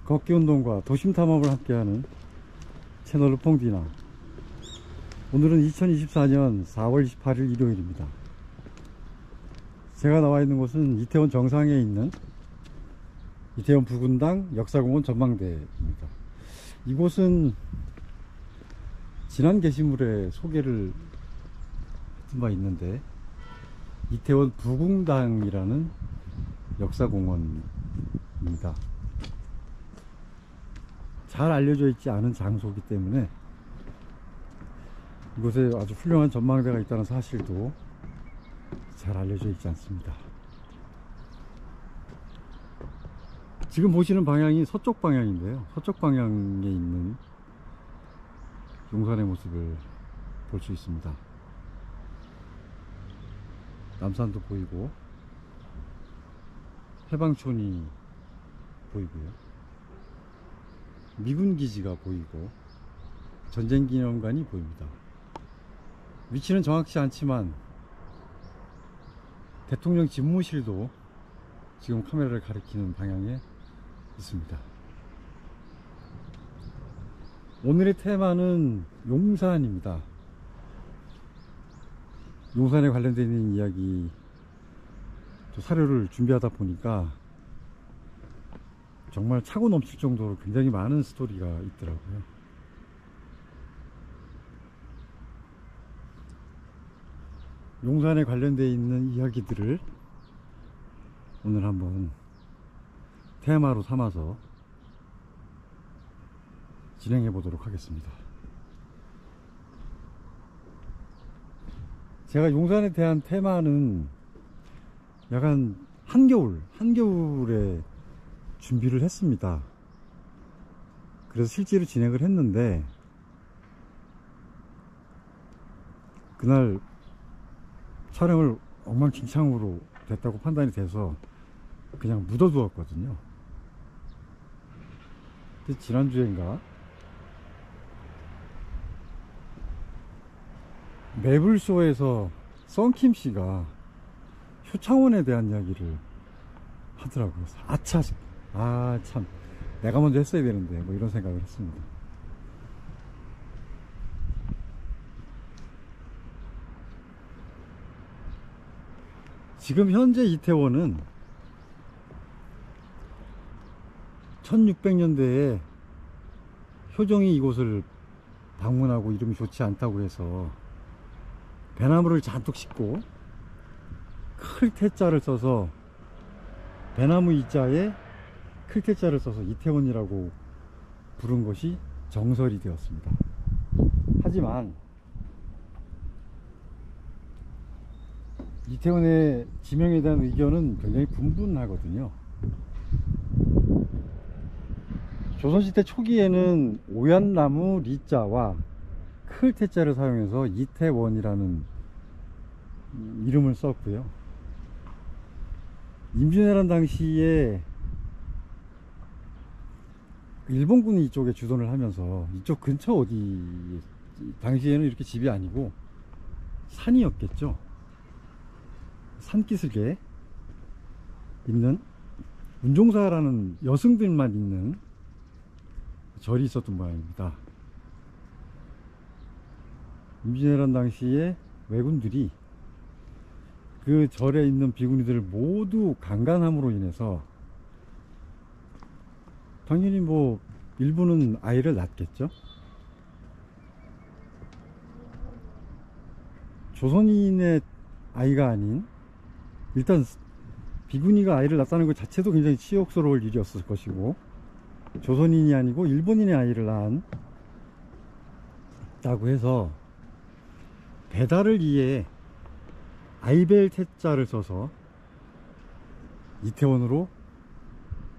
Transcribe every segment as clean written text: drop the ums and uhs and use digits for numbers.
걷기운동과 도심탐험을 함께하는 채널 르퐁디나. 오늘은 2024년 4월 28일 일요일입니다. 제가 나와 있는 곳은 이태원 정상에 있는 이태원 부근당 역사공원 전망대입니다. 이곳은 지난 게시물에 소개를 했던 바 있는데, 이태원 부궁당이라는 역사공원입니다. 잘 알려져 있지 않은 장소이기 때문에 이곳에 아주 훌륭한 전망대가 있다는 사실도 잘 알려져 있지 않습니다. 지금 보시는 방향이 서쪽 방향인데요, 서쪽 방향에 있는 용산의 모습을 볼 수 있습니다. 남산도 보이고 해방촌이 보이고요, 미군기지가 보이고 전쟁기념관이 보입니다. 위치는 정확치 않지만 대통령 집무실도 지금 카메라를 가리키는 방향에 있습니다. 오늘의 테마는 용산입니다. 용산에 관련되어 있는 이야기, 또 사료를 준비하다 보니까 정말 차고 넘칠 정도로 굉장히 많은 스토리가 있더라고요. 용산에 관련되어 있는 이야기들을 오늘 한번 테마로 삼아서 진행해 보도록 하겠습니다. 제가 용산에 대한 테마는 약간 한겨울에 준비를 했습니다. 그래서 실제로 진행을 했는데, 그날 촬영을 엉망진창으로 됐다고 판단이 돼서 그냥 묻어두었거든요. 근데 지난주인가 매불쇼에서 썬킴씨가 효창원에 대한 이야기를 하더라고요. 참 내가 먼저 했어야 되는데, 뭐 이런 생각을 했습니다. 지금 현재 이태원은 1600년대에 효종이 이곳을 방문하고 이름이 좋지 않다고 해서 배나무를 잔뜩 싣고 클태자를 써서, 배나무 이자에 클태자를 써서 이태원이라고 부른 것이 정설이 되었습니다. 하지만 이태원의 지명에 대한 의견은 굉장히 분분하거든요. 조선시대 초기에는 오얏나무 리자와 클태자를 사용해서 이태원이라는 이름을 썼고요. 임진왜란 당시에 일본군이 이쪽에 주둔을 하면서, 이쪽 근처 어디, 당시에는 이렇게 집이 아니고 산이었겠죠. 산기슭에 있는 운종사라는 여승들만 있는 절이 있었던 모양입니다. 임진왜란 당시에 왜군들이 그 절에 있는 비구니들을 모두 강간함으로 인해서, 당연히 뭐 일부는 아이를 낳겠죠. 조선인의 아이가 아닌, 일단 비구니가 아이를 낳았다는 것 자체도 굉장히 치욕스러울 일이었을 것이고, 조선인이 아니고 일본인의 아이를 낳았다고 해서 배달을 이해 아이벨 태자를 써서 이태원으로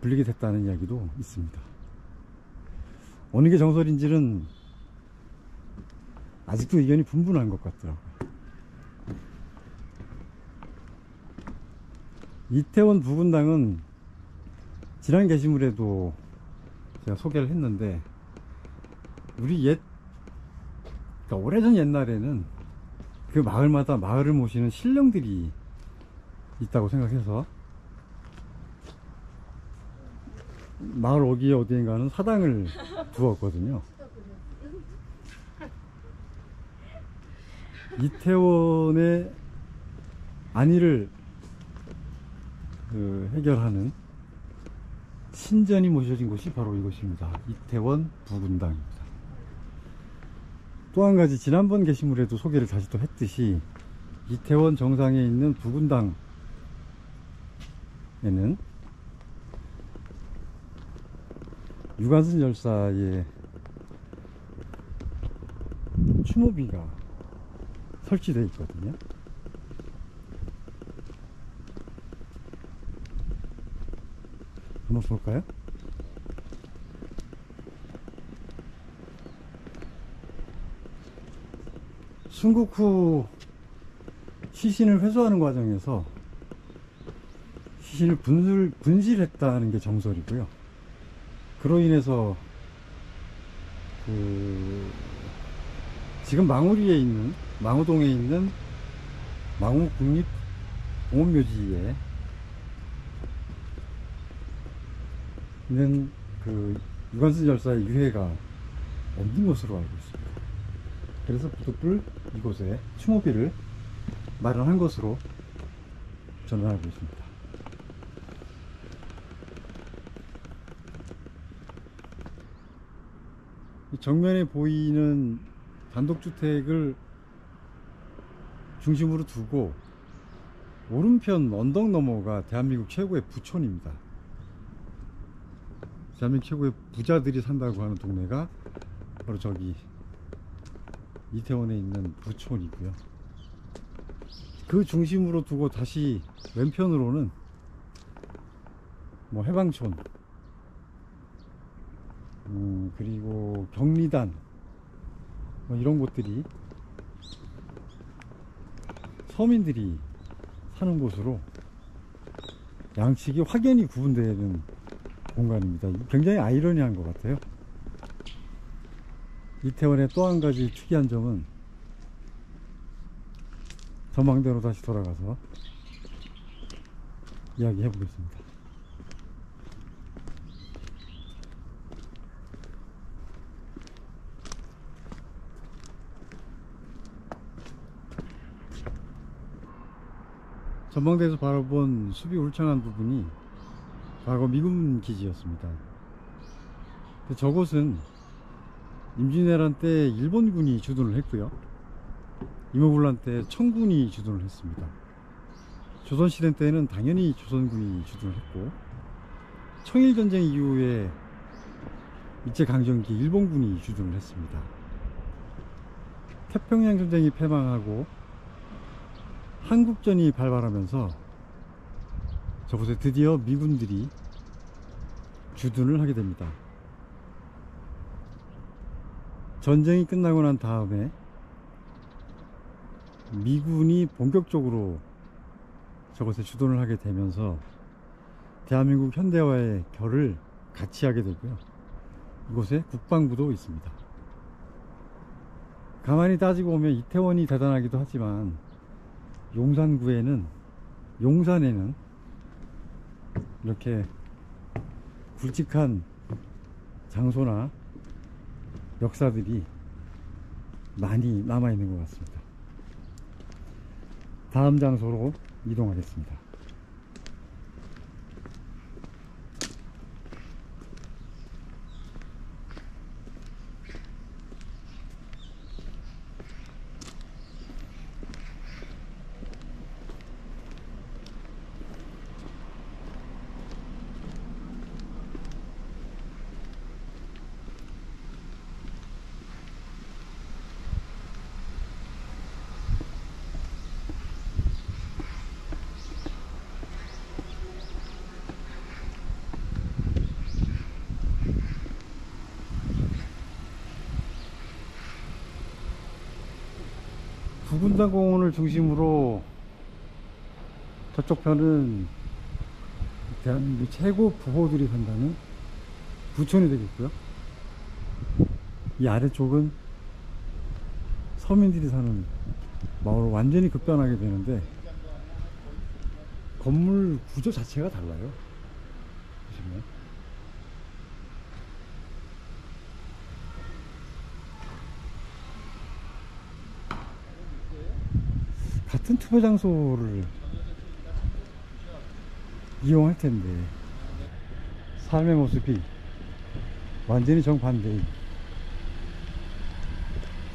불리게 됐다는 이야기도 있습니다. 어느 게 정설인지는 아직도 의견이 분분한 것 같더라고요. 이태원 부근당은 지난 게시물에도 제가 소개를 했는데, 우리 그러니까 오래전 옛날에는 그 마을마다 마을을 모시는 신령들이 있다고 생각해서 마을 어귀에 어디인가는 사당을 두었거든요. 이태원의 안위를 해결하는 신전이 모셔진 곳이 바로 이곳입니다. 이태원 부군당입니다. 또 한 가지 지난번 게시물에도 소개를 다시 또 했듯이 이태원 정상에 있는 부군당에는 유관순 열사의 추모비가 설치되어 있거든요. 한번 볼까요? 순국 후 시신을 회수하는 과정에서 시신을 분실했다는 게 정설이고요. 그로 인해서 지금 망우리에 있는, 망우동에 있는 망우국립공원묘지에 있는 유관순 열사의 유해가 없는 것으로 알고 있습니다. 그래서 부득불 이곳에 추모비를 마련한 것으로 저는 알고 있습니다. 정면에 보이는 단독주택을 중심으로 두고 오른편 언덕 너머가 대한민국 최고의 부촌입니다. 대한민국 최고의 부자들이 산다고 하는 동네가 바로 저기 이태원에 있는 부촌이고요. 그 중심으로 두고 다시 왼편으로는 뭐 해방촌, 그리고 경리단, 뭐 이런 곳들이 서민들이 사는 곳으로 양측이 확연히 구분되는 공간입니다. 굉장히 아이러니한 것 같아요. 이태원의 또 한 가지 특이한 점은 전망대로 다시 돌아가서 이야기해 보겠습니다. 전망대에서 바라본 숲이 울창한 부분이 과거 미군 기지였습니다. 저곳은 임진왜란 때 일본군이 주둔을 했고요. 임원군란 때 청군이 주둔을 했습니다. 조선시대 때는 당연히 조선군이 주둔을 했고, 청일전쟁 이후에 일제강점기 일본군이 주둔을 했습니다. 태평양전쟁이 패망하고 한국전이 발발하면서 저곳에 드디어 미군들이 주둔을 하게 됩니다. 전쟁이 끝나고 난 다음에 미군이 본격적으로 저곳에 주둔을 하게 되면서 대한민국 현대화의 결을 같이 하게 되고요. 이곳에 국방부도 있습니다. 가만히 따지고 보면 이태원이 대단하기도 하지만 용산에는 이렇게 굵직한 장소나 역사들이 많이 남아있는 것 같습니다. 다음 장소로 이동하겠습니다. 부군당공원을 중심으로 저쪽 편은 대한민국 최고 부호들이 산다는 부촌이 되겠고요. 이 아래쪽은 서민들이 사는 마을로 완전히 급변하게 되는데 건물 구조 자체가 달라요. 보시면 투표 장소를 이용할 텐데 삶의 모습이 완전히 정반대인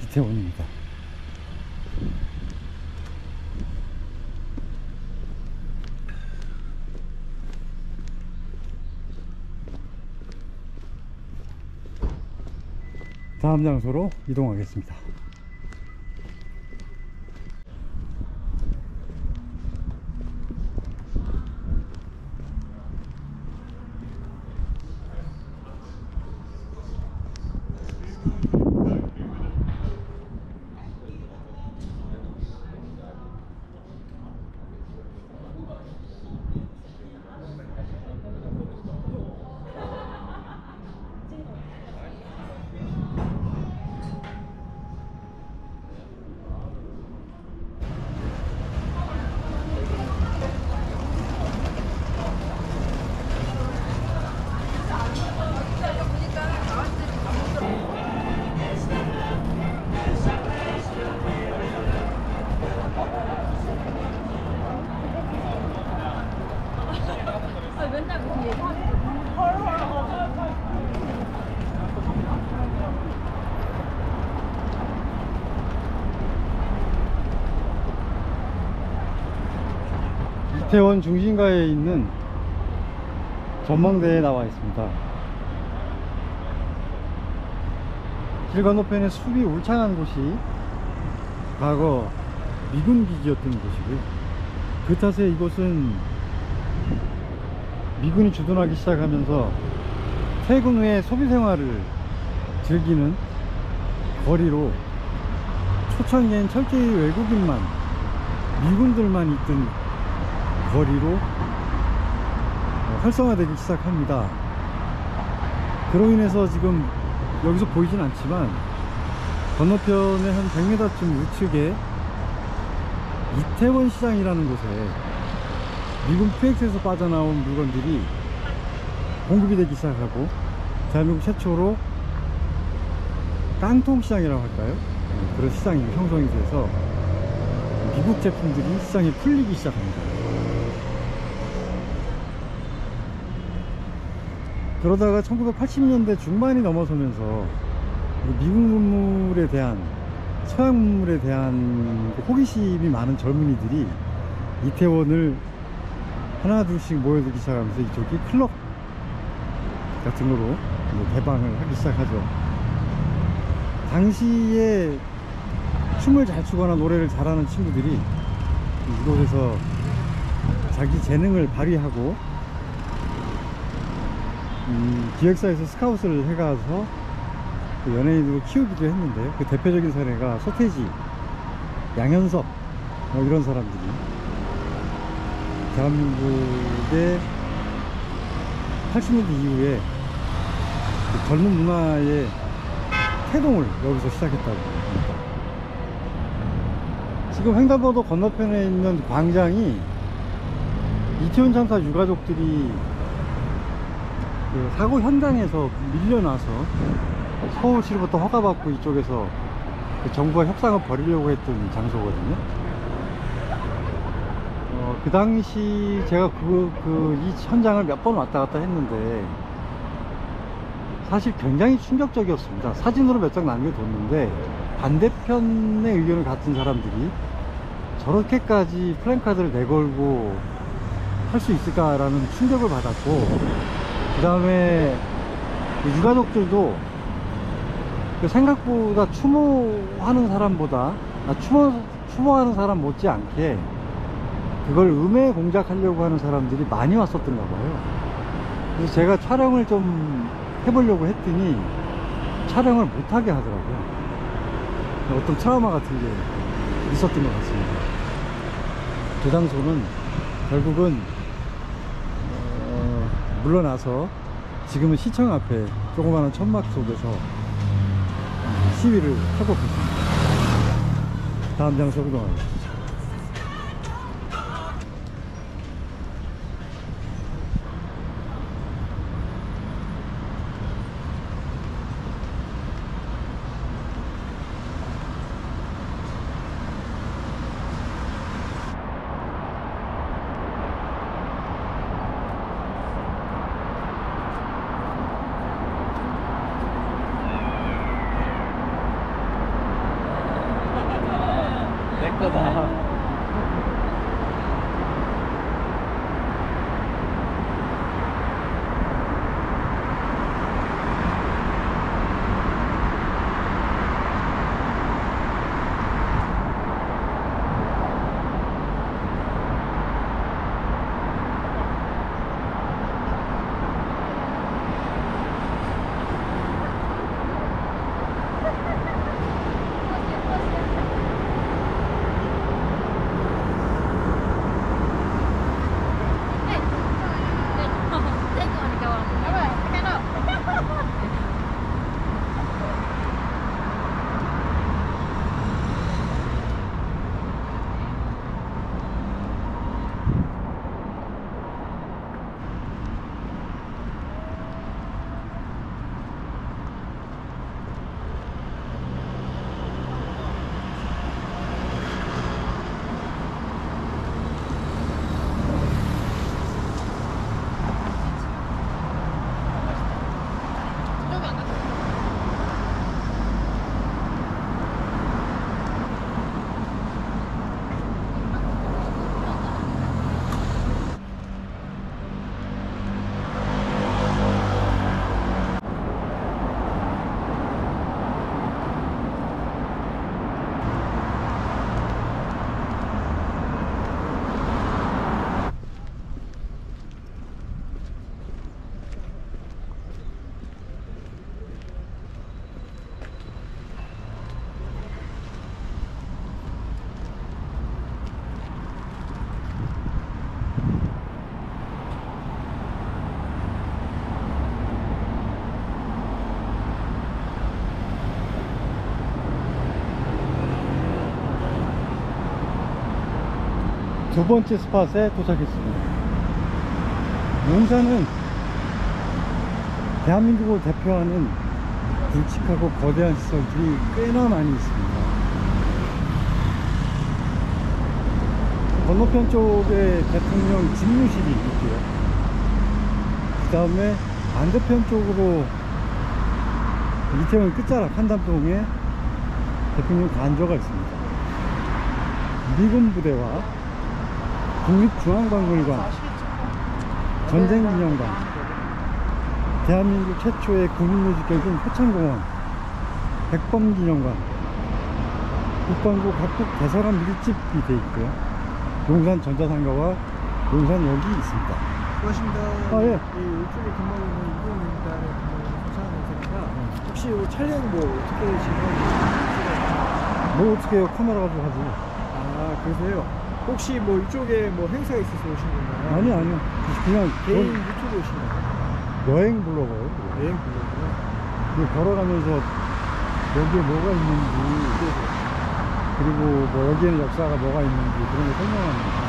이태원입니다. 다음 장소로 이동하겠습니다. 맨날 무슨 얘기하는 이태원 중심가에 있는 전망대에 나와 있습니다. 길 건너편에 숲이 울창한 곳이 과거 미군 기지였던 곳이고요. 그 탓에 이곳은 미군이 주둔하기 시작하면서 퇴근 후에 소비 생활을 즐기는 거리로 초창기엔 철저히 외국인만, 미군들만 있던 거리로 활성화되기 시작합니다. 그로 인해서 지금 여기서 보이진 않지만 건너편에 한 100m쯤 우측에 이태원 시장이라는 곳에 미군 PX에서 빠져나온 물건들이 공급이 되기 시작하고, 대한민국 최초로 깡통 시장이라고 할까요? 그런 시장이 형성이 돼서 미국 제품들이 시장에 풀리기 시작합니다. 그러다가 1980년대 중반이 넘어서면서 미국 문물에 대한, 서양 문물에 대한 호기심이 많은 젊은이들이 이태원을 하나 둘씩 모여들기 시작하면서 이쪽이 클럽 같은 거로 개방을 하기 시작하죠. 당시에 춤을 잘 추거나 노래를 잘하는 친구들이 이곳에서 자기 재능을 발휘하고 기획사에서 스카웃을 해가서 그 연예인으로 키우기도 했는데요. 그 대표적인 사례가 소태지, 양현석 이런 사람들이 대한민국의 80년대 이후에 그 젊은 문화의 태동을 여기서 시작했다고 합니다. 지금 횡단보도 건너편에 있는 광장이 이태원 참사 유가족들이 그 사고 현장에서 밀려나서 서울시로부터 허가받고 이쪽에서 그 정부와 협상을 벌이려고 했던 장소거든요. 그 당시 제가 이 현장을 몇 번 왔다 갔다 했는데 사실 굉장히 충격적이었습니다. 사진으로 몇 장 남겨뒀는데 반대편의 의견을 갖춘 사람들이 저렇게까지 플랜카드를 내걸고 할 수 있을까라는 충격을 받았고, 그 다음에 유가족들도 생각보다 추모하는 사람보다 추모하는 사람 못지않게 그걸 음해 공작하려고 하는 사람들이 많이 왔었던가 봐요. 그래서 제가 촬영을 좀 해보려고 했더니 촬영을 못하게 하더라고요. 어떤 트라우마 같은 게 있었던 것 같습니다. 그 장소는 결국은 물러나서 지금은 시청 앞에 조그마한 천막 속에서 시위를 하고 있습니다. 다음 장소로 이동하겠습니다. 두 번째 스팟에 도착했습니다. 용산은 대한민국을 대표하는 굵직하고 거대한 시설들이 꽤나 많이 있습니다. 건너편 쪽에 대통령 집무실이 있고요. 그 다음에 반대편 쪽으로 이태원 끝자락 한담동에 대통령 관저가 있습니다. 미군 부대와 국립중앙박물관, 전쟁기념관, 대한민국 최초의 국민묘지격인 효창공원, 백범기념관, 국방부 각국 대사관 밀집이 되어 있고요. 용산 전자상가와 용산역이 있습니다. 고맙습니다. 아, 예. 이쪽에 근무하고 있는 이동입니다를 근무하는 조사하는 선생입니다. 혹시 이 촬영 뭐 어떻게 진행하는지? 뭐 어떻게 해요? 카메라 가지고 하지. 아, 그러세요? 혹시 뭐 이쪽에 뭐 행사가 있어서 오신 건가요? 아니요. 그냥 개인 유튜브 오신 건가요? 여행 블로거예요. 여행 블로그요? 걸어가면서 여기에 뭐가 있는지, 그리고 뭐 여기에는 역사가 뭐가 있는지 그런 거 설명하는 거죠.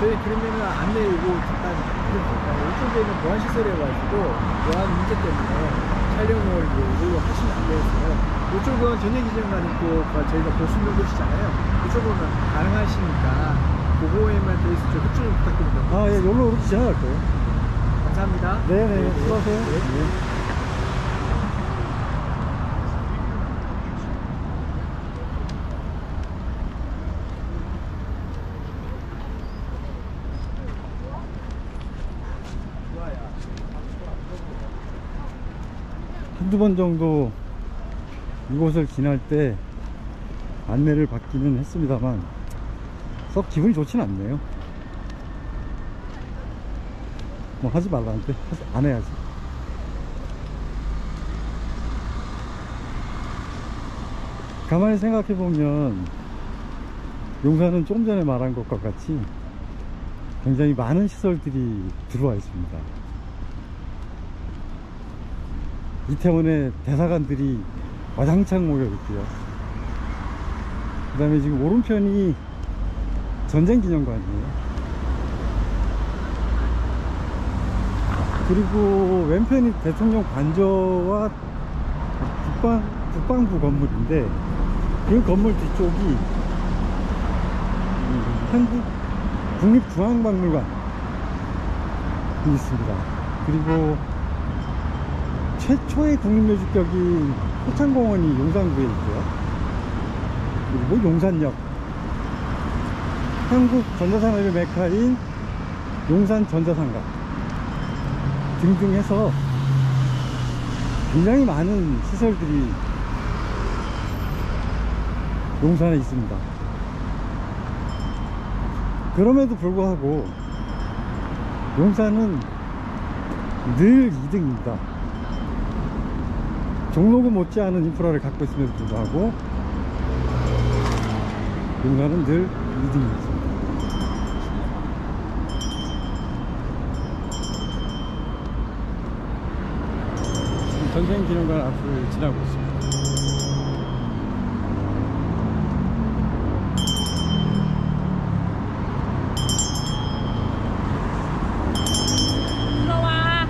저희 그러면은 안내 요거 잠깐 해도 될까요? 이쪽에는 보안시설에 와있고 보안 문제 때문에 촬영을 이걸로 하시면 안 돼서 이쪽은 전쟁기념관 있고 저희가 볼 수 있는 곳이잖아요. 이쪽은 가능하시니까 그거에만 대해서 좀 협조 좀 부탁드립니다. 아, 예, 여기로 이렇게 지나갈 거예요. 감사합니다. 네네, 수고하세요. 네. 네. 한두 번 정도 이곳을 지날 때 안내를 받기는 했습니다만 썩 기분이 좋진 않네요. 뭐 하지 말라는데 안 해야지. 가만히 생각해 보면 용산은 좀 전에 말한 것과 같이 굉장히 많은 시설들이 들어와 있습니다. 이태원에 대사관들이 와장창 모여 있고요. 그 다음에 지금 오른편이 전쟁기념관이에요. 그리고 왼편이 대통령 관저와 국방부 건물인데 그 건물 뒤쪽이 한국 국립중앙박물관이 있습니다. 그리고 최초의 국립묘지격인 효창공원이 용산구에 있고요. 그리고 용산역, 한국 전자산업의 메카인 용산 전자상가 등등 해서 굉장히 많은 시설들이 용산에 있습니다. 그럼에도 불구하고 용산은 늘 2등입니다. 종로구 못지않은 인프라를 갖고 있음에도 불구하고 용산은 늘 2등입니다. 전쟁기념관 앞을 지나고 있습니다. 들어와.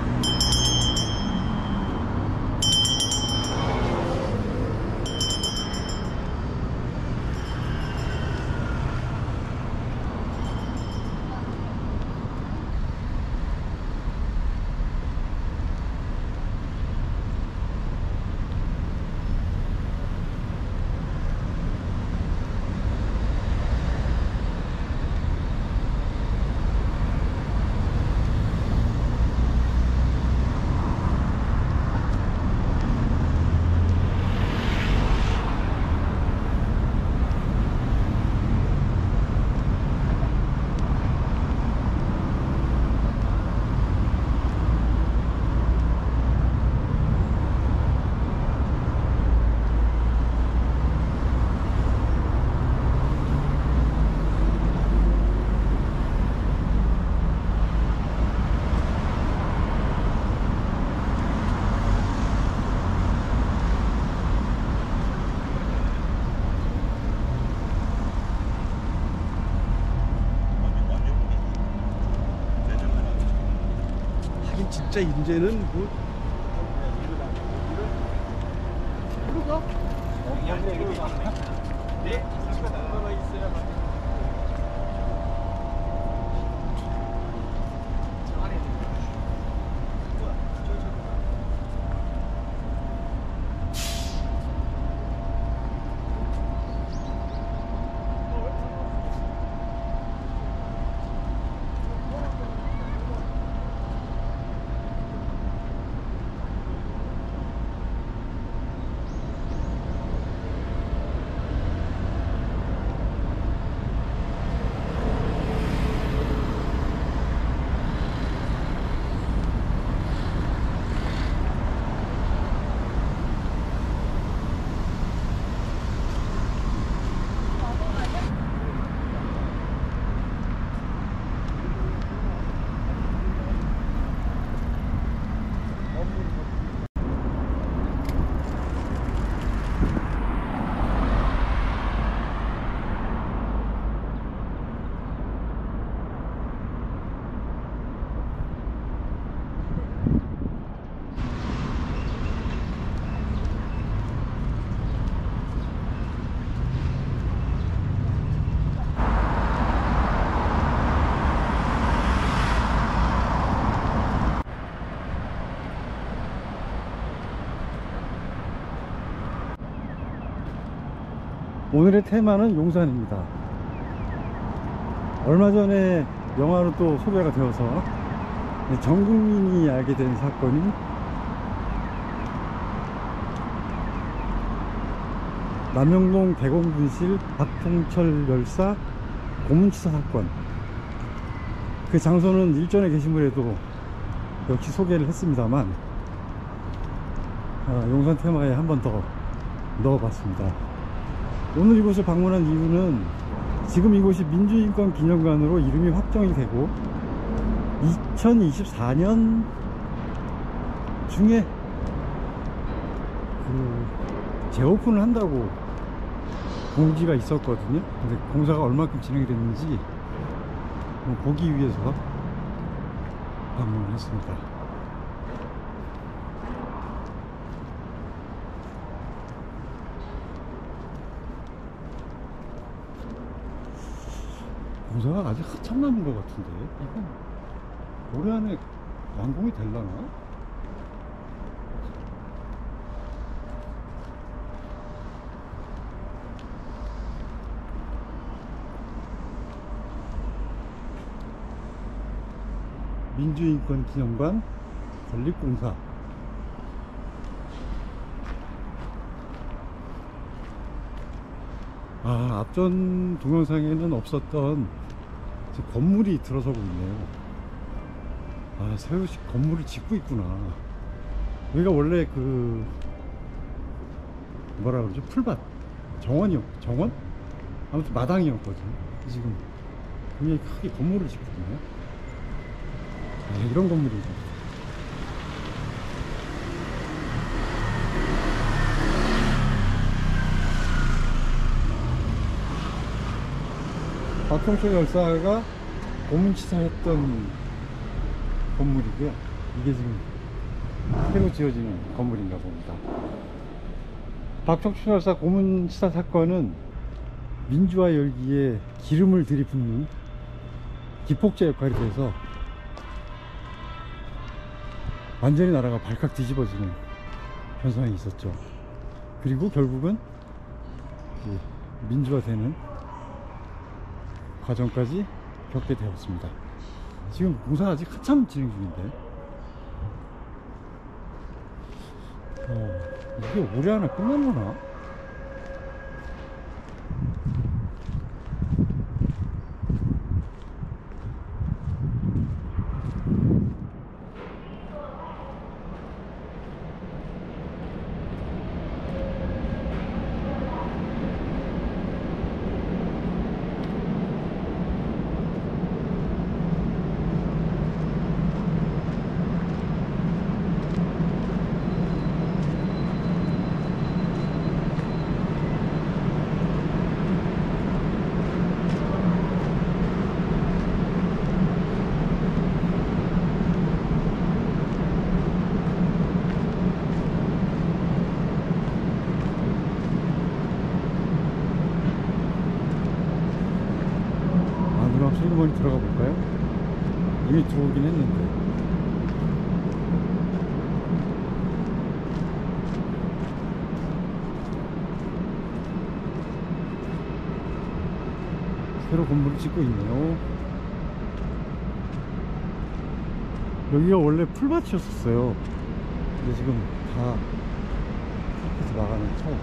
진짜 이제는 뭐 오늘의 테마는 용산입니다. 얼마 전에 영화로 또 소개가 되어서 전 국민이 알게 된 사건인 남영동 대공분실 박통철 열사 고문치사 사건. 그 장소는 일전의 게시물에도 역시 소개를 했습니다만 용산 테마에 한 번 더 넣어봤습니다. 오늘 이곳을 방문한 이유는 지금 이곳이 민주인권기념관으로 이름이 확정이 되고 2024년 중에 재오픈을 한다고 공지가 있었거든요. 근데 공사가 얼마큼 진행이 됐는지 보기 위해서 방문을 했습니다. 공사가 아직 한참 남은 것 같은데 이건 올해 안에 완공이 되려나? 민주인권기념관 건립공사. 앞전 동영상에는 없었던 건물이 들어서고 있네요. 새로 건물을 짓고 있구나. 여기가 원래 뭐라 그러죠? 풀밭 정원? 아무튼 마당이었거든요. 지금 굉장히 크게 건물을 짓고 있네요. 이런 건물이죠. 박통철 열사가 고문치사했던 건물이고요. 이게 지금 새로 지어지는 건물인가 봅니다. 박통철 열사 고문치사 사건은 민주화 열기에 기름을 들이붓는 기폭제 역할이 돼서 완전히 나라가 발칵 뒤집어지는 현상이 있었죠. 그리고 결국은 민주화되는 과정까지 겪게 되었습니다. 지금 공사가 아직 한참 진행 중인데 이게 올해 안에 끝나려나? 물건이 들어오긴 했는데 새로 건물을 짓고 있네요. 여기가 원래 풀밭이었어요. 근데 지금 다 흙에서 막아낸 차고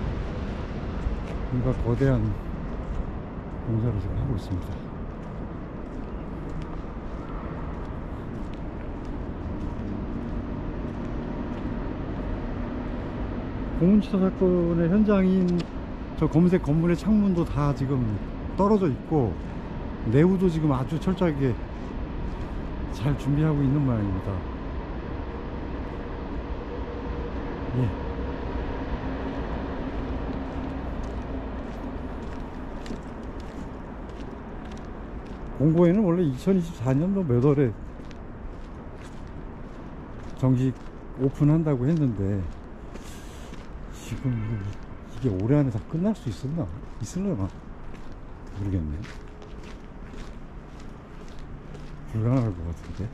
뭔가 거대한 공사를 지금 하고 있습니다. 공훈치사 사건의 현장인 저 검은색 건물의 창문도 다 지금 떨어져 있고 내부도 지금 아주 철저하게 잘 준비하고 있는 모양입니다. 예. 공고에는 원래 2024년도 몇 월에 정식 오픈한다고 했는데 지금 이게 올해 안에 다 끝날 수 있을려나 모르겠네. 불가능할 것 같은데.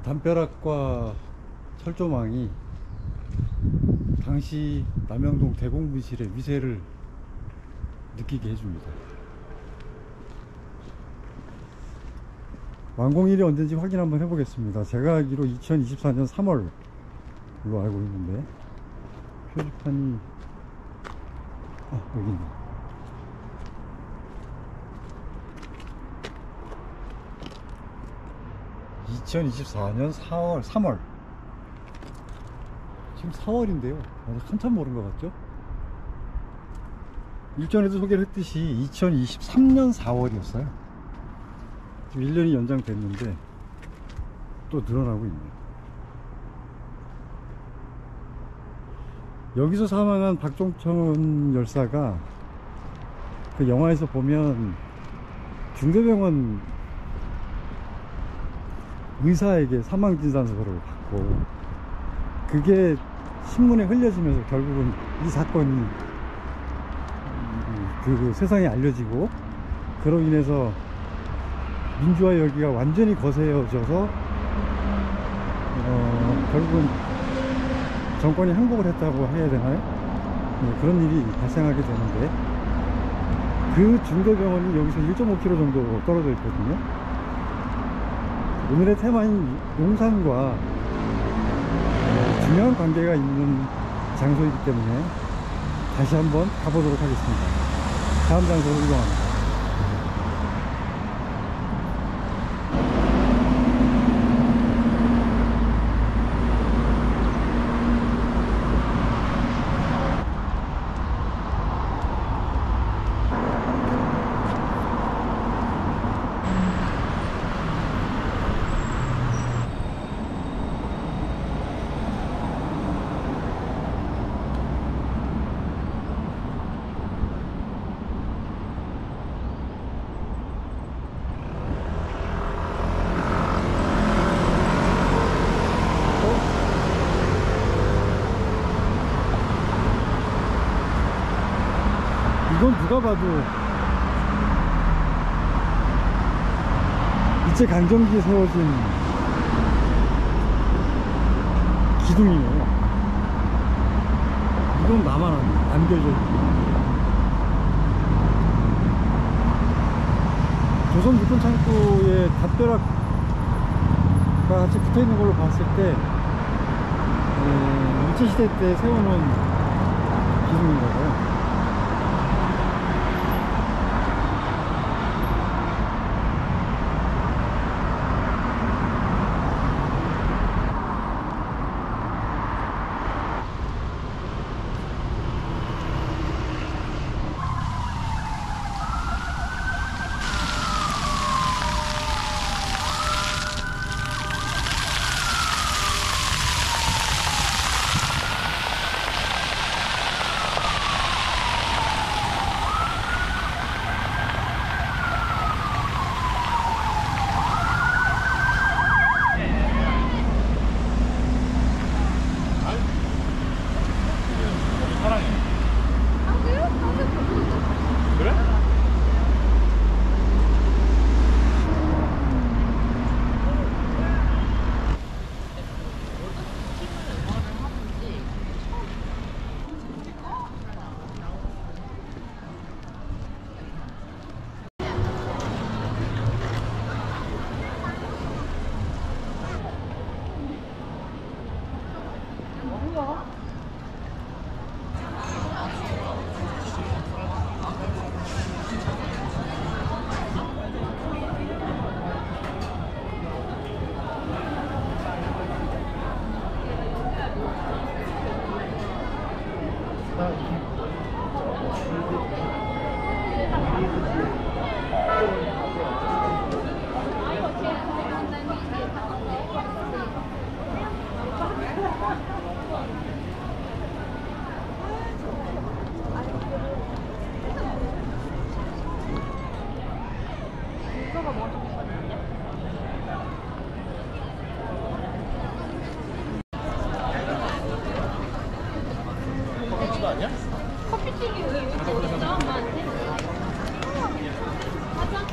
담벼락과 철조망이 당시 남영동 대공분실의 위세를 느끼게 해줍니다. 완공일이 언제인지 확인 한번 해보겠습니다. 제가 알기로 2024년 3월로 알고 있는데 표지판이 여기 있네. 2024년 3월 지금 4월인데요 한참 모른 것 같죠? 일전에도 소개를 했듯이 2023년 4월이었어요 지금 1년이 연장됐는데 또 늘어나고 있네요. 여기서 사망한 박종천 열사가 그 영화에서 보면 중대병원 의사에게 사망진단서를 받고 그게 신문에 흘려지면서 결국은 이 사건이 그 세상에 알려지고 그로 인해서 민주화 열기가 완전히 거세져서 결국은 정권이 항복을 했다고 해야 되나요? 네, 그런 일이 발생하게 되는데 그 중대병원이 여기서 1.5km 정도 떨어져 있거든요. 오늘의 테마인 용산과 중요한 관계가 있는 장소이기 때문에 다시 한번 가보도록 하겠습니다. 다음 장소로 이동합니다. 이건 누가 봐도 일제강점기에 세워진 기둥이네요. 이건 나만 남겨져 있고 조선 육군창고의 담벼락과 같이 붙어있는 걸로 봤을 때 일제시대 때 세워놓은 기둥인가봐요. 먹어. 커피튀김 왜 여기 있어? 엄마한테? 맞아?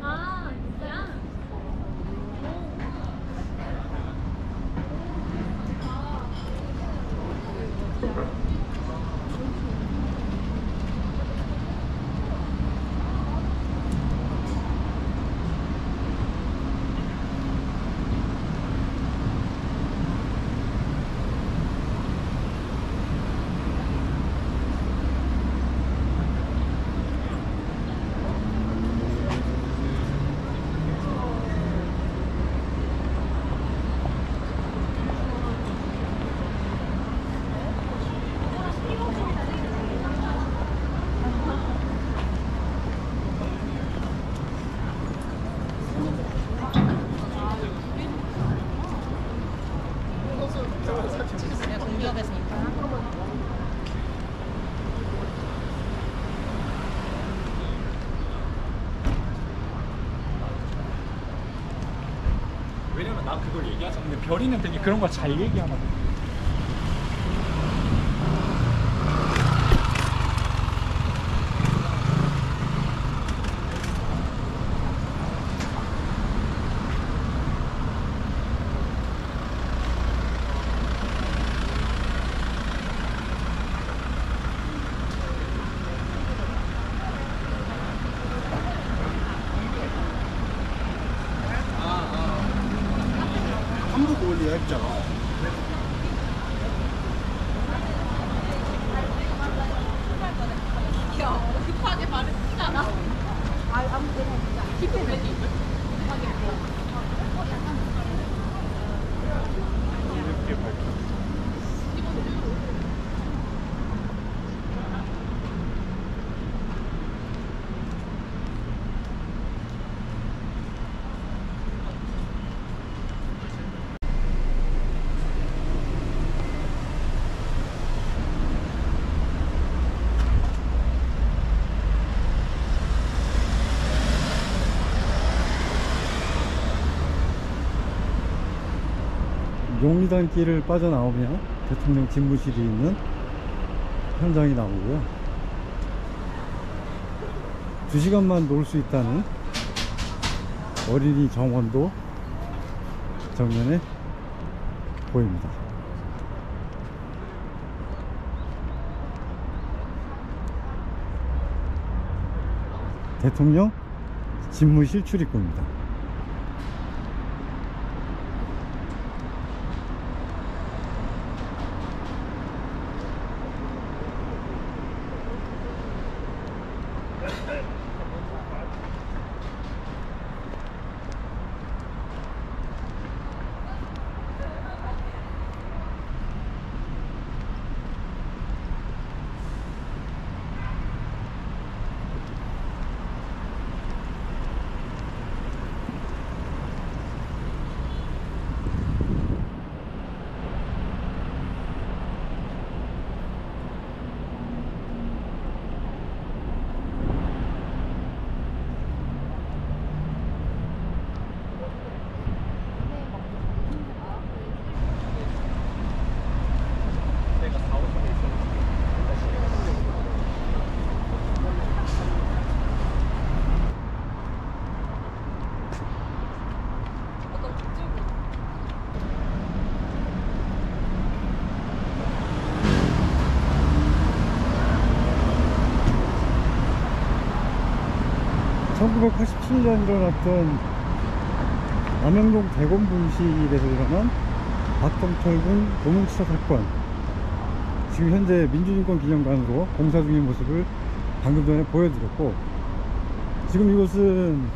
아, 진짜야? 왜냐면 나 그걸 얘기하자. 근데 별이는 되게 그런 거 잘 얘기하거든. 한국 올리야 했잖아. 용리단길을 빠져나오면 대통령 집무실이 있는 현장이 나오고요. 2시간만 놀 수 있다는 어린이 정원도 정면에 보입니다. 대통령 집무실 출입구입니다. (1987년) 일어났던 남영동 대검 분실에서 일어난 박정철군 고문치사 사건, 지금 현재 민주인권기념관으로 공사 중인 모습을 방금 전에 보여드렸고, 지금 이곳은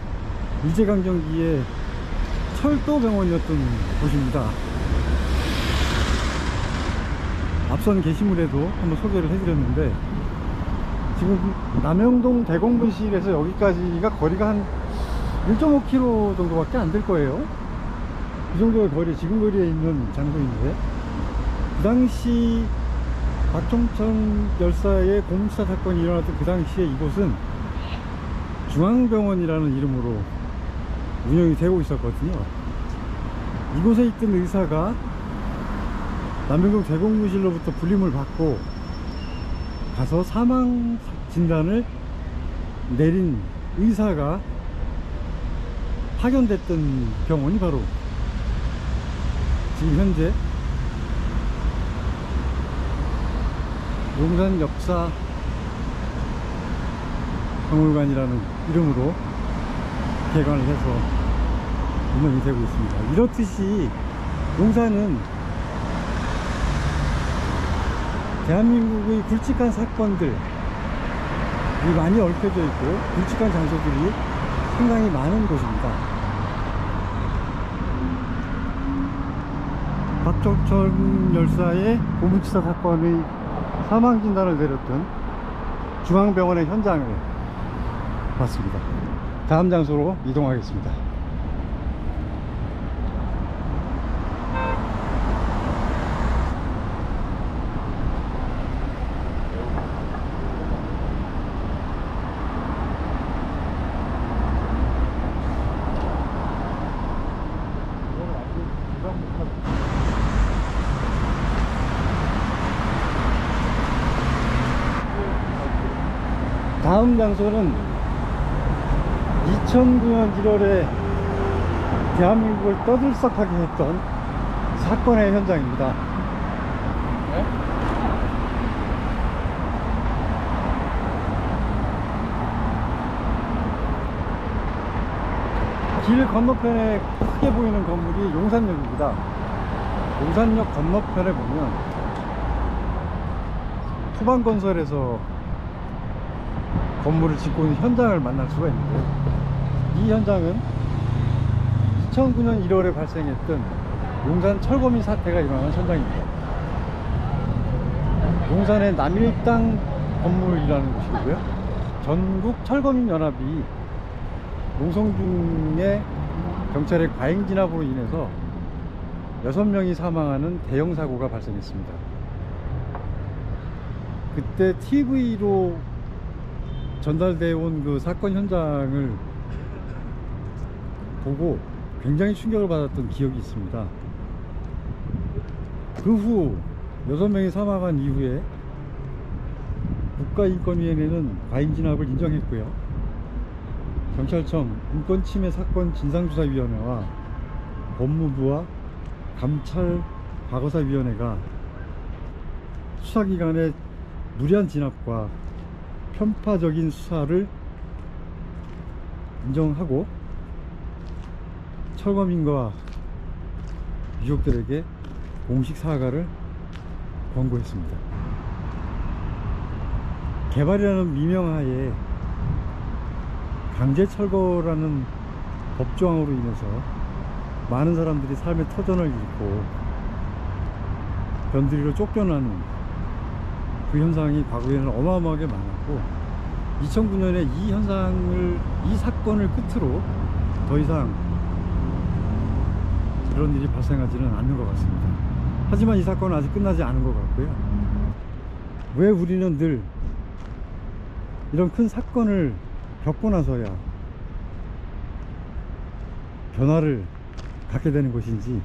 일제강점기에 철도병원이었던 곳입니다. 앞선 게시물에도 한번 소개를 해드렸는데, 지금 남영동 대공분실에서 여기까지가 거리가 한 1.5km 정도밖에 안 될 거예요. 그 정도의 거리, 지금 거리에 있는 장소인데, 그 당시 박종천 열사의 고문치사 사건이 일어났던 그 당시에 이곳은 중앙병원이라는 이름으로 운영이 되고 있었거든요. 이곳에 있던 의사가 남영동 대공분실로부터 불림을 받고 가서 사망 진단을 내린 의사가 파견됐던 병원이 바로 지금 현재 용산 역사 박물관이라는 이름으로 개관을 해서 운영이 되고 있습니다. 이렇듯이 용산은 대한민국의 굵직한 사건들이 많이 얽혀져 있고 굵직한 장소들이 상당히 많은 곳입니다. 박종철 열사의 고문치사 사건의 사망 진단을 내렸던 중앙병원의 현장을 봤습니다. 다음 장소로 이동하겠습니다. 다음 장소는 2009년 1월에 대한민국을 떠들썩하게 했던 사건의 현장입니다. 길 건너편에 크게 보이는 건물이 용산역입니다. 용산역 건너편에 보면 후반건설에서 건물을 짓고 있는 현장을 만날 수가 있는데요, 이 현장은 2009년 1월에 발생했던 용산 철거민 사태가 일어난 현장입니다. 용산의 남일당 건물이라는 곳이고요, 전국 철거민 연합이 농성 중에 경찰의 과잉 진압으로 인해서 6명이 사망하는 대형 사고가 발생했습니다. 그때 TV로 전달되어 온 그 사건 현장을 보고 굉장히 충격을 받았던 기억이 있습니다. 그 후 6명이 사망한 이후에 국가인권위원회는 과잉 진압을 인정했고요. 경찰청 인권침해 사건 진상조사위원회와 법무부와 감찰 과거사위원회가 수사기관의 무리한 진압과 편파적인 수사를 인정하고 철거민과 유족들에게 공식 사과를 권고했습니다. 개발이라는 미명하에 강제 철거라는 법조항으로 인해서 많은 사람들이 삶의 터전을 잃고 변두리로 쫓겨나는 그 현상이 과거에는 어마어마하게 많았고 2009년에 이 사건을 끝으로 더 이상 이런 일이 발생하지는 않는 것 같습니다. 하지만 이 사건은 아직 끝나지 않은 것 같고요. 왜 우리는 늘 이런 큰 사건을 겪고 나서야 변화를 갖게 되는 것인지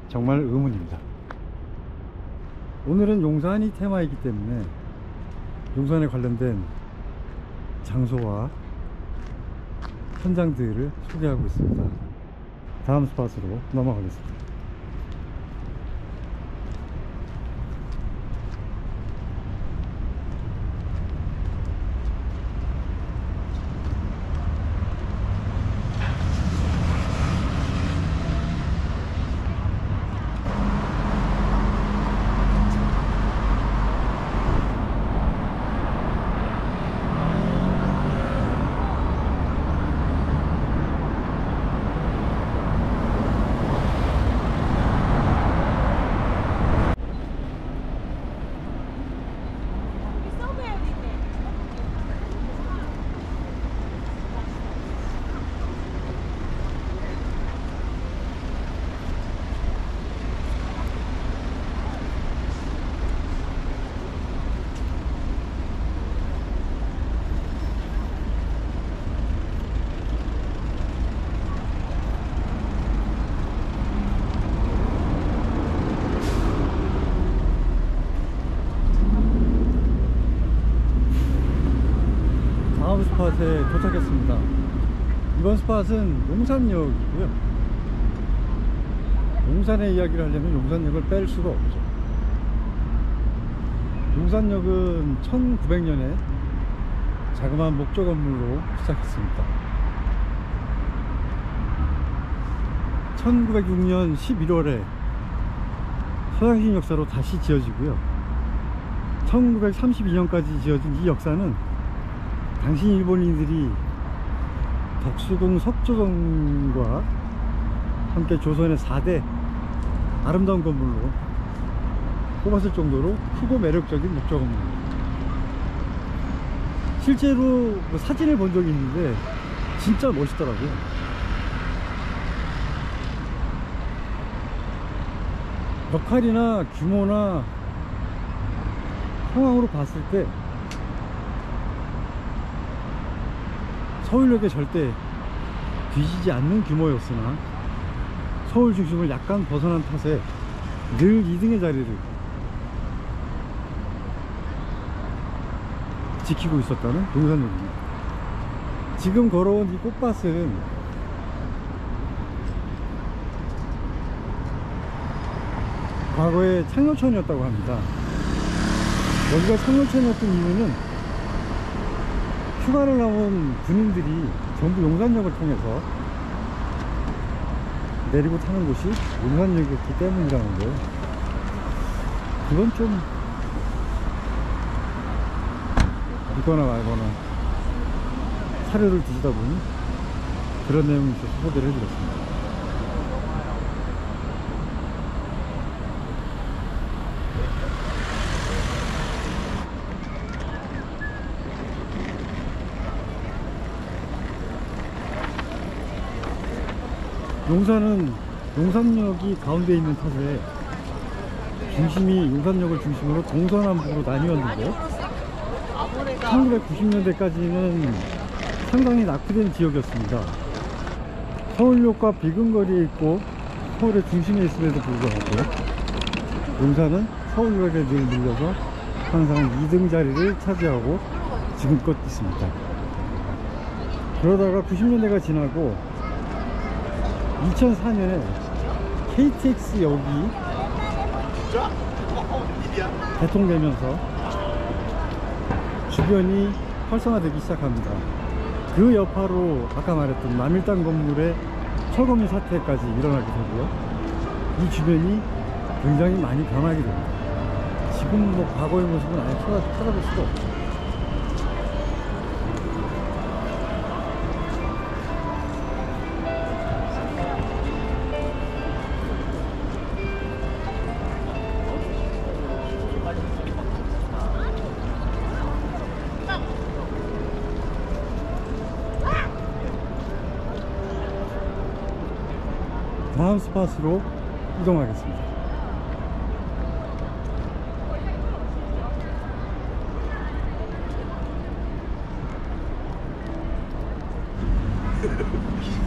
정말 의문입니다. 오늘은 용산이 테마이기 때문에 용산에 관련된 장소와 현장들을 소개하고 있습니다. 다음 스팟으로 넘어가겠습니다. 다음 스팟에 도착했습니다. 이번 스팟은 용산역이고요. 용산의 이야기를 하려면 용산역을 뺄 수가 없죠. 용산역은 1900년에 자그마한 목조 건물로 시작했습니다. 1906년 11월에 서양식 역사로 다시 지어지고요. 1932년까지 지어진 이 역사는 당시 일본인들이 덕수궁 석조성과 함께 조선의 4대 아름다운 건물로 꼽았을 정도로 크고 매력적인 목조 건물입니다. 실제로 사진을 본 적이 있는데 진짜 멋있더라고요. 역할이나 규모나 상황으로 봤을 때 서울역에 절대 뒤지지 않는 규모였으나 서울 중심을 약간 벗어난 탓에 늘 2등의 자리를 지키고 있었다는 용산역입니다. 지금 걸어온 이 꽃밭은 과거에 창녀촌이었다고 합니다. 여기가 창녀촌이었던 이유는 휴가를 나온 군인들이 전부 용산역을 통해서 내리고 타는 곳이 용산역이었기 때문이라는데, 그건 좀 믿거나 말거나 사료를 뒤지다 보니 그런 내용이 있어서 소개를 해드렸습니다. 용산은 용산역이 가운데 있는 탓에 중심이 용산역을 중심으로 동서남북으로 나뉘었는데 1990년대까지는 상당히 낙후된 지역이었습니다. 서울역과 비근거리에 있고 서울의 중심에 있음에도 불구하고 용산은 서울역에 늘 밀려서 항상 2등 자리를 차지하고 지금껏 있습니다. 그러다가 90년대가 지나고 2004년에 KTX역이 개통되면서 주변이 활성화되기 시작합니다. 그 여파로 아까 말했던 남일당 건물의 철거민 사태까지 일어나게 되고요. 이 주변이 굉장히 많이 변하게 됩니다. 지금 뭐 과거의 모습은 아예 찾아볼 수가 없죠. 다음 스팟으로 이동하겠습니다.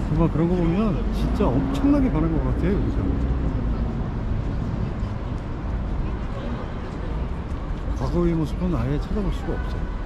정말 그런 거 보면 진짜 엄청나게 변한 것 같아요, 여기서. 과거의 모습은 아예 찾아볼 수가 없어요.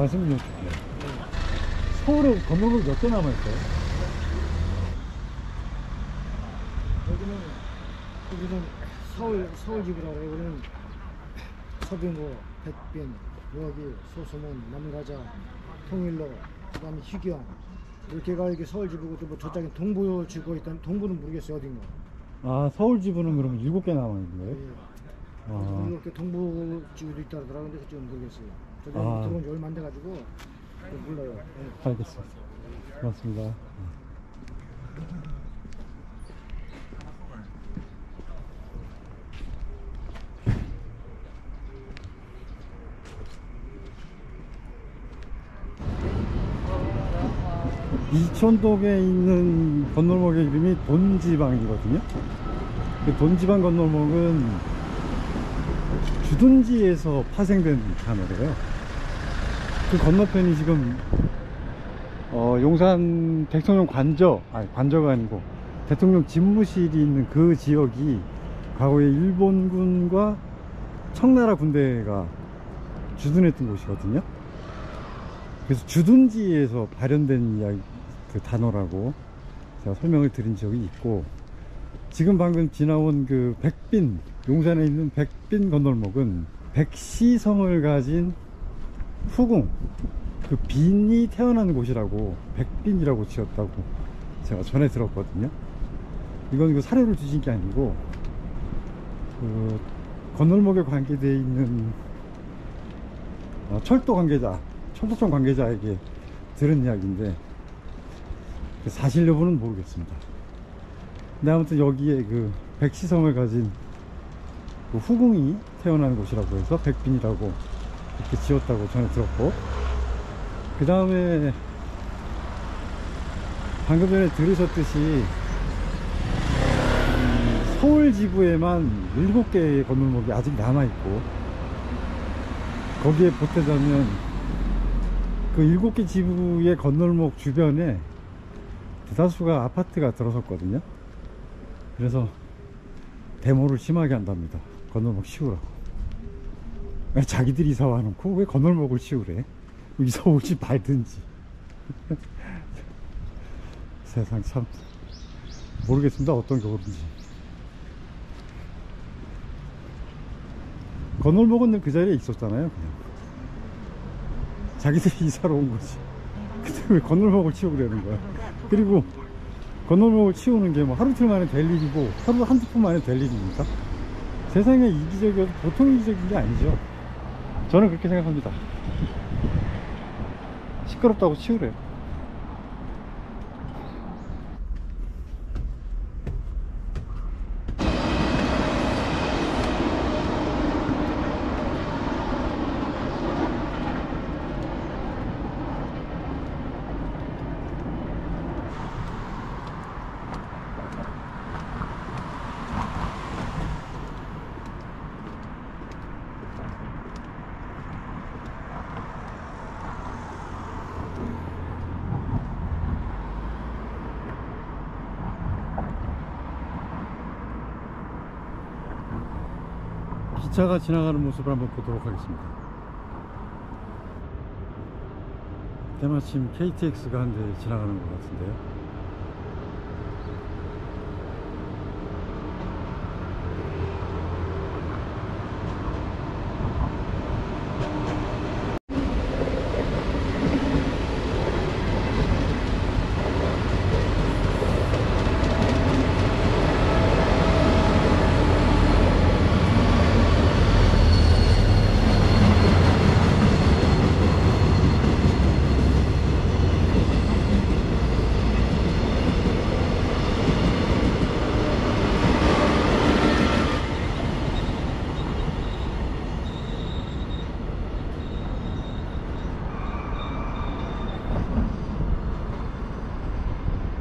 말씀을 좀 드릴게요. 서울에 건너물 몇 개 남아있어요? 여기는 서울지구라고 해요. 여기는 서빙고, 백빈, 여기 소수문, 남가자, 통일로, 그다음에 희경 이렇게가 이게 서울지구고 또 뭐 저쪽에 동부지구 있다는 동부는 모르겠어요 어딘가. 아, 서울 지부는 그러면 7개 남아있는 거예요? 예. 아, 이렇게 동부지구도 있다 그러더라고요. 근데 그쪽은 모르겠어요. 저도 아. 들어온 지 얼마 안 돼가지고 몰라요. 예. 알겠습니다. 고맙습니다. 2천동에 있는 건널목의 이름이 돈지방이거든요. 그 돈지방 건널목은 주둔지에서 파생된 단어래요. 그 건너편이 지금 용산 대통령 관저가 아니고 대통령 집무실이 있는 그 지역이 과거에 일본군과 청나라 군대가 주둔했던 곳이거든요. 그래서 주둔지에서 발현된 이야기, 그 단어라고 제가 설명을 드린 적이 있고, 지금 방금 지나온 그 백빈, 용산에 있는 백빈 건널목은 백시성을 가진 후궁, 그 빈이 태어난 곳이라고 백빈이라고 지었다고 제가 전에 들었거든요. 이건 그 사료를 주신 게 아니고 그 건널목에 관계되어 있는 철도청 관계자에게 들은 이야기인데 사실 여부는 모르겠습니다. 근데 아무튼 여기에 그 백시성을 가진 그 후궁이 태어난 곳이라고 해서 백빈이라고 이렇게 지었다고 전에 들었고, 그 다음에 방금 전에 들으셨듯이 서울 지구에만 7개의 건널목이 아직 남아있고, 거기에 보태자면 그 7개 지구의 건널목 주변에 대다수가 아파트가 들어섰거든요. 그래서 데모를 심하게 한답니다. 건널목 치우라고. 아니, 자기들이 이사 와놓고 왜 건널목을 치우래? 이사 오지 말든지. 세상 참 모르겠습니다. 어떤 게 옳은지. 건널목은 늘 그 자리에 있었잖아요. 그냥 자기들이 이사를 온 거지. 근데 왜 건널목을 치우려는 거야? 그리고 건널목을 치우는 게 뭐 하루 이틀 만에 될 일이고 하루 한두 푼 만에 될 일입니까? 세상에 이기적이어도 보통 이기적인 게 아니죠. 저는 그렇게 생각합니다. 시끄럽다고 치우래요. 기차가 지나가는 모습을 한번 보도록 하겠습니다. 때마침 KTX가 한 대 지나가는 것 같은데요.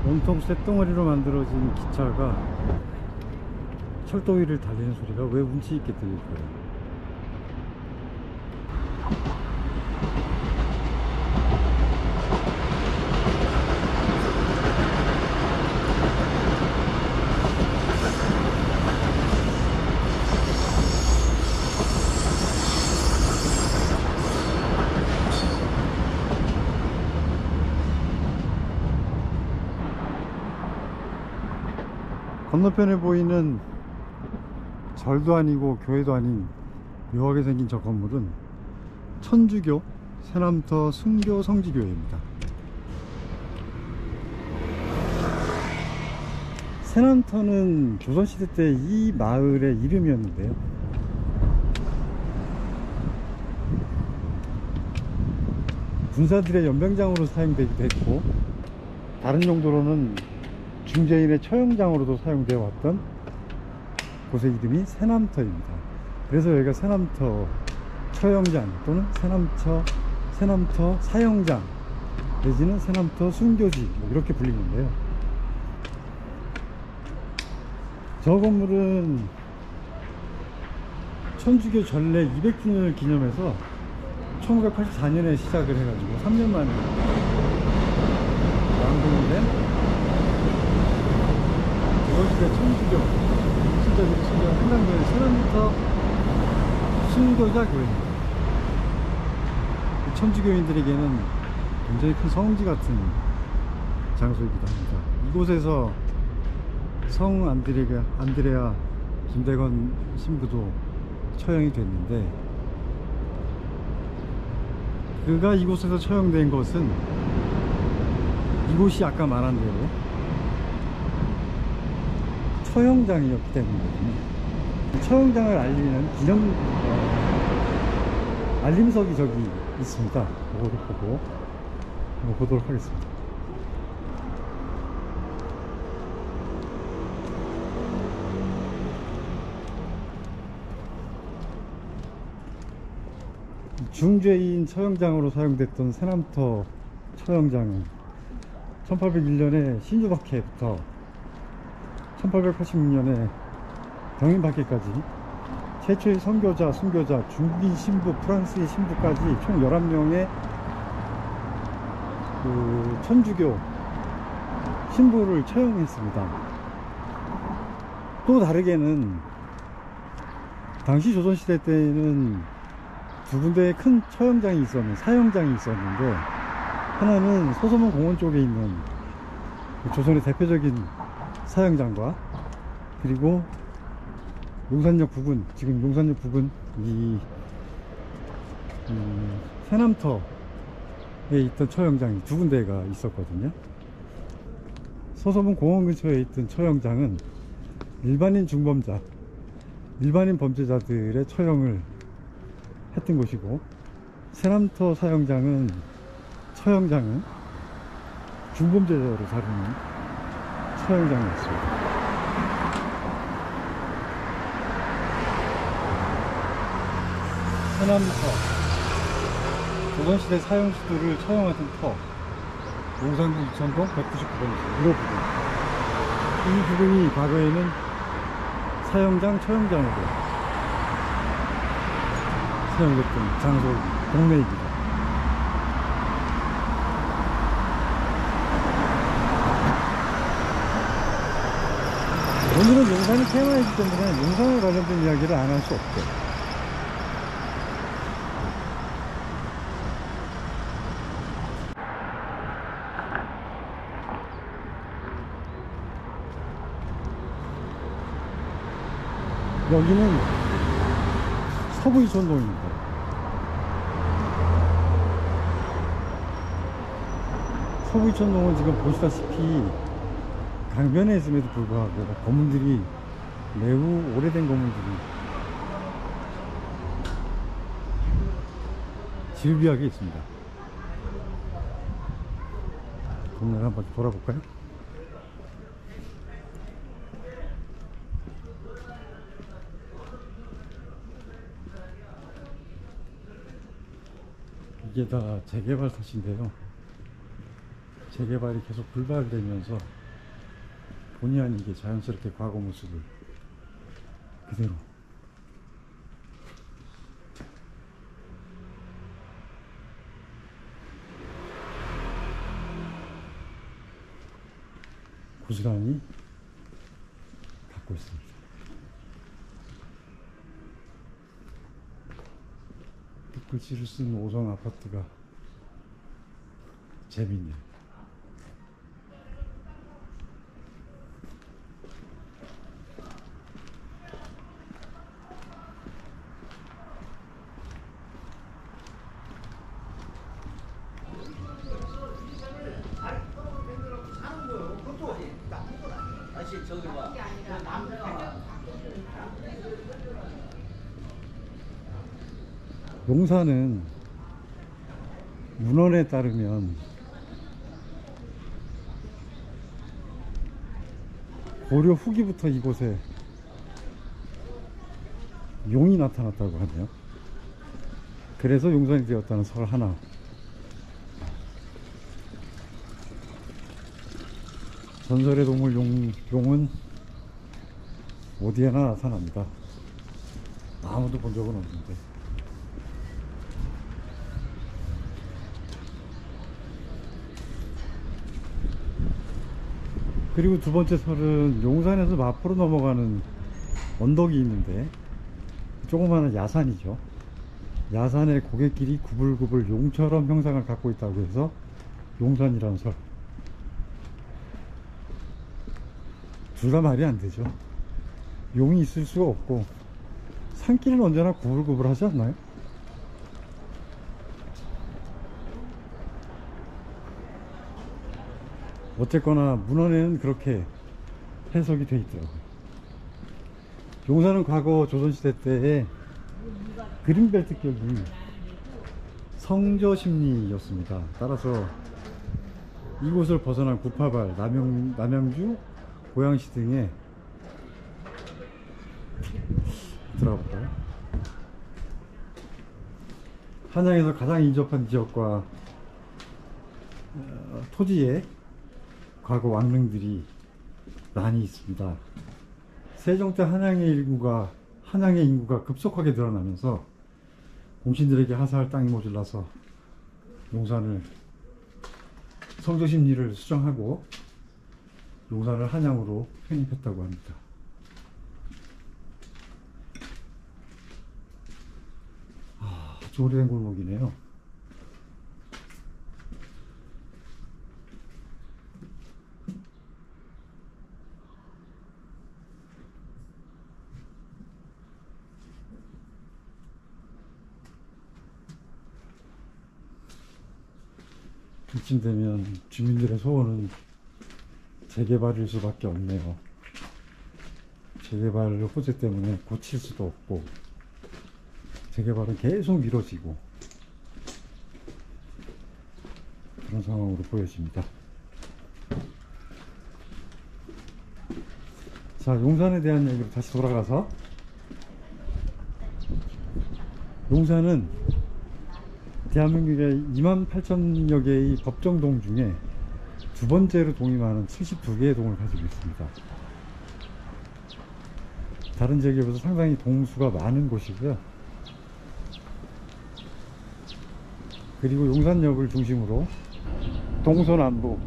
온통 쇳덩어리로 만들어진 기차가 철도 위를 달리는 소리가 왜 운치 있게 들릴까요? 건너편에 보이는 절도 아니고 교회도 아닌 묘하게 생긴 저 건물은 천주교 새남터 순교 성지교회입니다. 새남터는 조선시대 때 이 마을의 이름이었는데요, 군사들의 연병장으로 사용되기도 했고 다른 용도로는 중재인의 처형장으로도 사용되어 왔던 곳의 이름이 새남터입니다. 그래서 여기가 새남터 처형장 또는 새남터 사형장 내지는 새남터 순교지 뭐 이렇게 불리는데요, 저 건물은 천주교 전래 200주년을 기념해서 1984년에 시작을 해가지고 3년 만에 완공이 된 조선시대 천주교 신자들이 신자한 한강교회 새남터 순교자 교회입니다. 천주교인들에게는 굉장히 큰 성지 같은 장소이기도 합니다. 이곳에서 성 안드레아 김대건 신부도 처형이 됐는데, 그가 이곳에서 처형된 것은 이곳이 아까 말한 대로 처형장이었기 때문이거든요. 처형장을 알리는 알림석이 저기 있습니다. 그거를 보고 한번 보도록 하겠습니다. 중죄인 처형장으로 사용됐던 새남터 처형장은 1801년에 신주박해부터 1886년에 병인박해까지 최초의 선교자, 순교자, 중국인 신부, 프랑스의 신부까지 총 11명의 그 천주교 신부를 처형했습니다. 또 다르게는 당시 조선시대 때에는 두 군데의 큰 처형장이 있었는데, 사형장이 있었는데, 하나는 소서문 공원 쪽에 있는 조선의 대표적인 사형장과, 그리고 용산역 부근, 지금 용산역 부근 이 새남터에 있던 처형장이 두 군데가 있었거든요. 소서문 공원 근처에 있던 처형장은 일반인 중범자, 일반인 범죄자들의 처형을 했던 곳이고, 새남터 처형장은 중범죄자로 다루는 처형장이었습니다. 새남터, 조선시대 사형수들을 처형하던 터, 용산구 이천동 199번지 1호 부근. 이 부근이 과거에는 사형장, 처형장으로 사용됐던 장소, 동네입니다. 오늘은 용산이 테마이기 때문에 용산에 관련된 이야기를 안 할 수 없죠. 여기는 서부 이천동입니다. 서부 이천동은 지금 보시다시피 강변에 있음에도 불구하고 건물들이 매우 오래된 건물들이 질비하게 있습니다. 건물 한번 돌아볼까요? 이게 다 재개발 탓인데요, 재개발이 계속 불발되면서 본의 아니게 자연스럽게 과거 모습을 그대로 고스란히 갖고 있습니다. 글씨를 쓴 5성 아파트가 재밌네요. 용산은 문헌에 따르면 고려 후기부터 이곳에 용이 나타났다고 하네요. 그래서 용산이 되었다는 설 하나. 전설의 동물 용은 어디에나 나타납니다. 아무도 본 적은 없는데. 그리고 두 번째 설은 용산에서 마포로 넘어가는 언덕이 있는데 조그마한 야산이죠. 야산의 고갯길이 구불구불 용처럼 형상을 갖고 있다고 해서 용산이라는 설. 둘 다 말이 안 되죠. 용이 있을 수가 없고 산길은 언제나 구불구불 하지 않나요? 어쨌거나 문헌에는 그렇게 해석이 돼 있더라고요. 용산은 과거 조선시대 때에 그린벨트격이 성저심리였습니다. 따라서 이곳을 벗어난 구파발, 남양주, 고양시 등에 들어가 볼까요? 한양에서 가장 인접한 지역과 토지에 과거 왕릉들이 많이 있습니다. 세종 때 한양의 인구가 급속하게 늘어나면서 공신들에게 하사할 땅이 모자라서 용산을 성조심리를 수정하고 용산을 한양으로 편입했다고 합니다. 아주 오래된 골목이네요. 이쯤 되면 주민들의 소원은 재개발일 수밖에 없네요. 재개발 호재 때문에 고칠 수도 없고 재개발은 계속 미뤄지고 그런 상황으로 보여집니다. 자, 용산에 대한 얘기로 다시 돌아가서, 용산은 대한민국의 28,000여 개의 법정동 중에 두 번째로 동이 많은 72개의 동을 가지고 있습니다. 다른 지역에 비해서 상당히 동수가 많은 곳이고요. 그리고 용산역을 중심으로 동서남북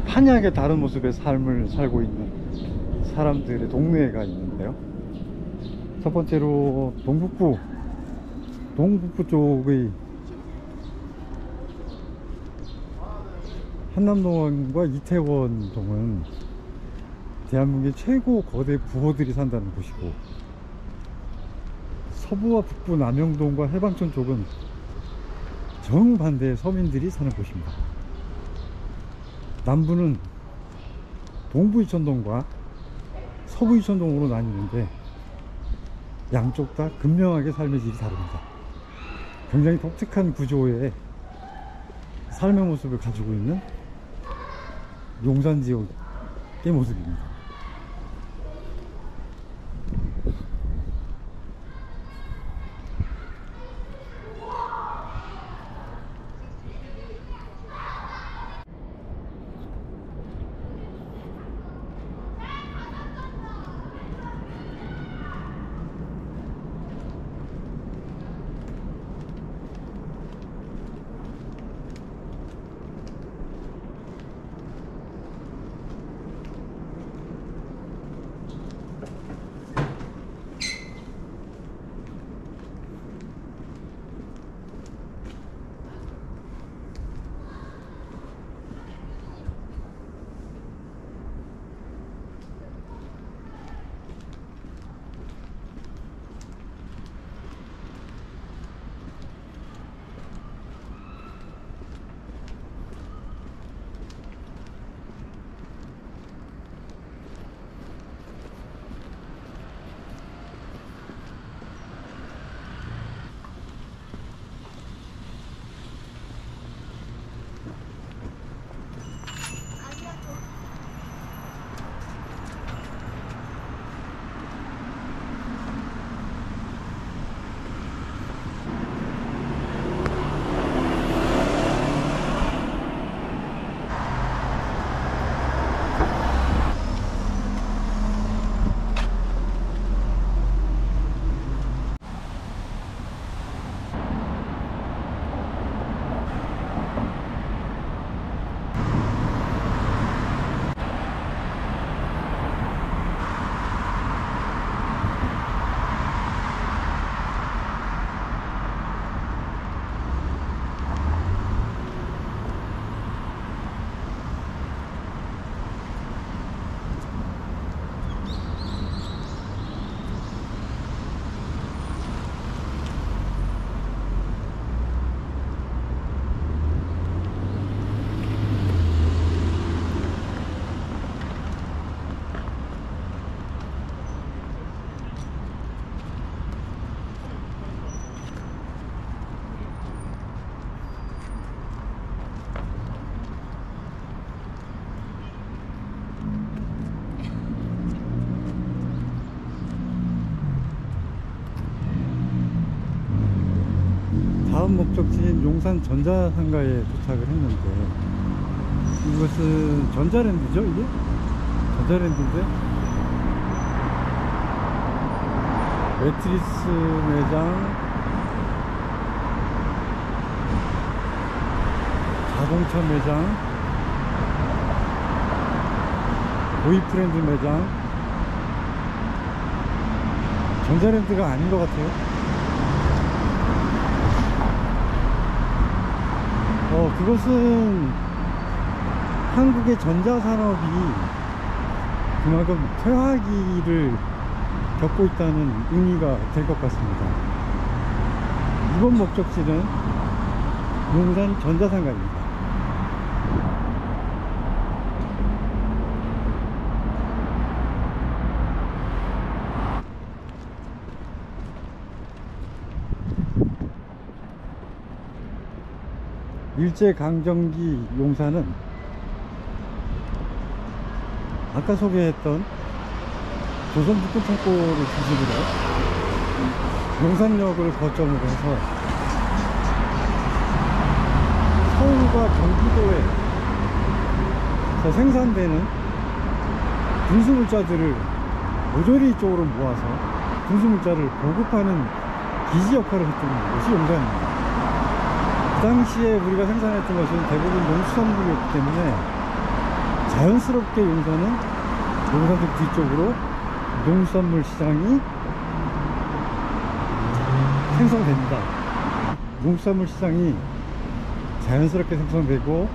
한약의 다른 모습의 삶을 살고 있는 사람들의 동네가 있는데요. 첫 번째로 동북부 쪽의 한남동과 이태원동은 대한민국의 최고 거대 부호들이 산다는 곳이고, 서부와 북부 남영동과 해방촌 쪽은 정반대의 서민들이 사는 곳입니다. 남부는 동부 이천동과 서부 이천동으로 나뉘는데 양쪽 다 극명하게 삶의 질이 다릅니다. 굉장히 독특한 구조의 삶의 모습을 가지고 있는 용산 지역의 모습입니다. 이번 목적지인 용산 전자상가에 도착을 했는데, 이것은 전자랜드죠, 이게? 전자랜드인데 매트리스 매장, 자동차 매장, 보이프렌드 매장. 전자랜드가 아닌 것 같아요. 그것은 한국의 전자산업이 그만큼 퇴화기를 겪고 있다는 의미가 될 것 같습니다. 이번 목적지는 용산 전자상가입니다. 일제강점기 용산은 아까 소개했던 조선 북군 창고를 중심으로 용산역을 거점으로 해서 서울과 경기도에서 생산되는 군수물자들을 모조리 이쪽으로 모아서 군수물자를 보급하는 기지 역할을 했던 곳이 용산입니다. 그 당시에 우리가 생산했던 것은 대부분 농수산물이었기 때문에 자연스럽게 용산역 뒤쪽으로 농수산물 시장이 생성됩니다. 농수산물 시장이 자연스럽게 생성되고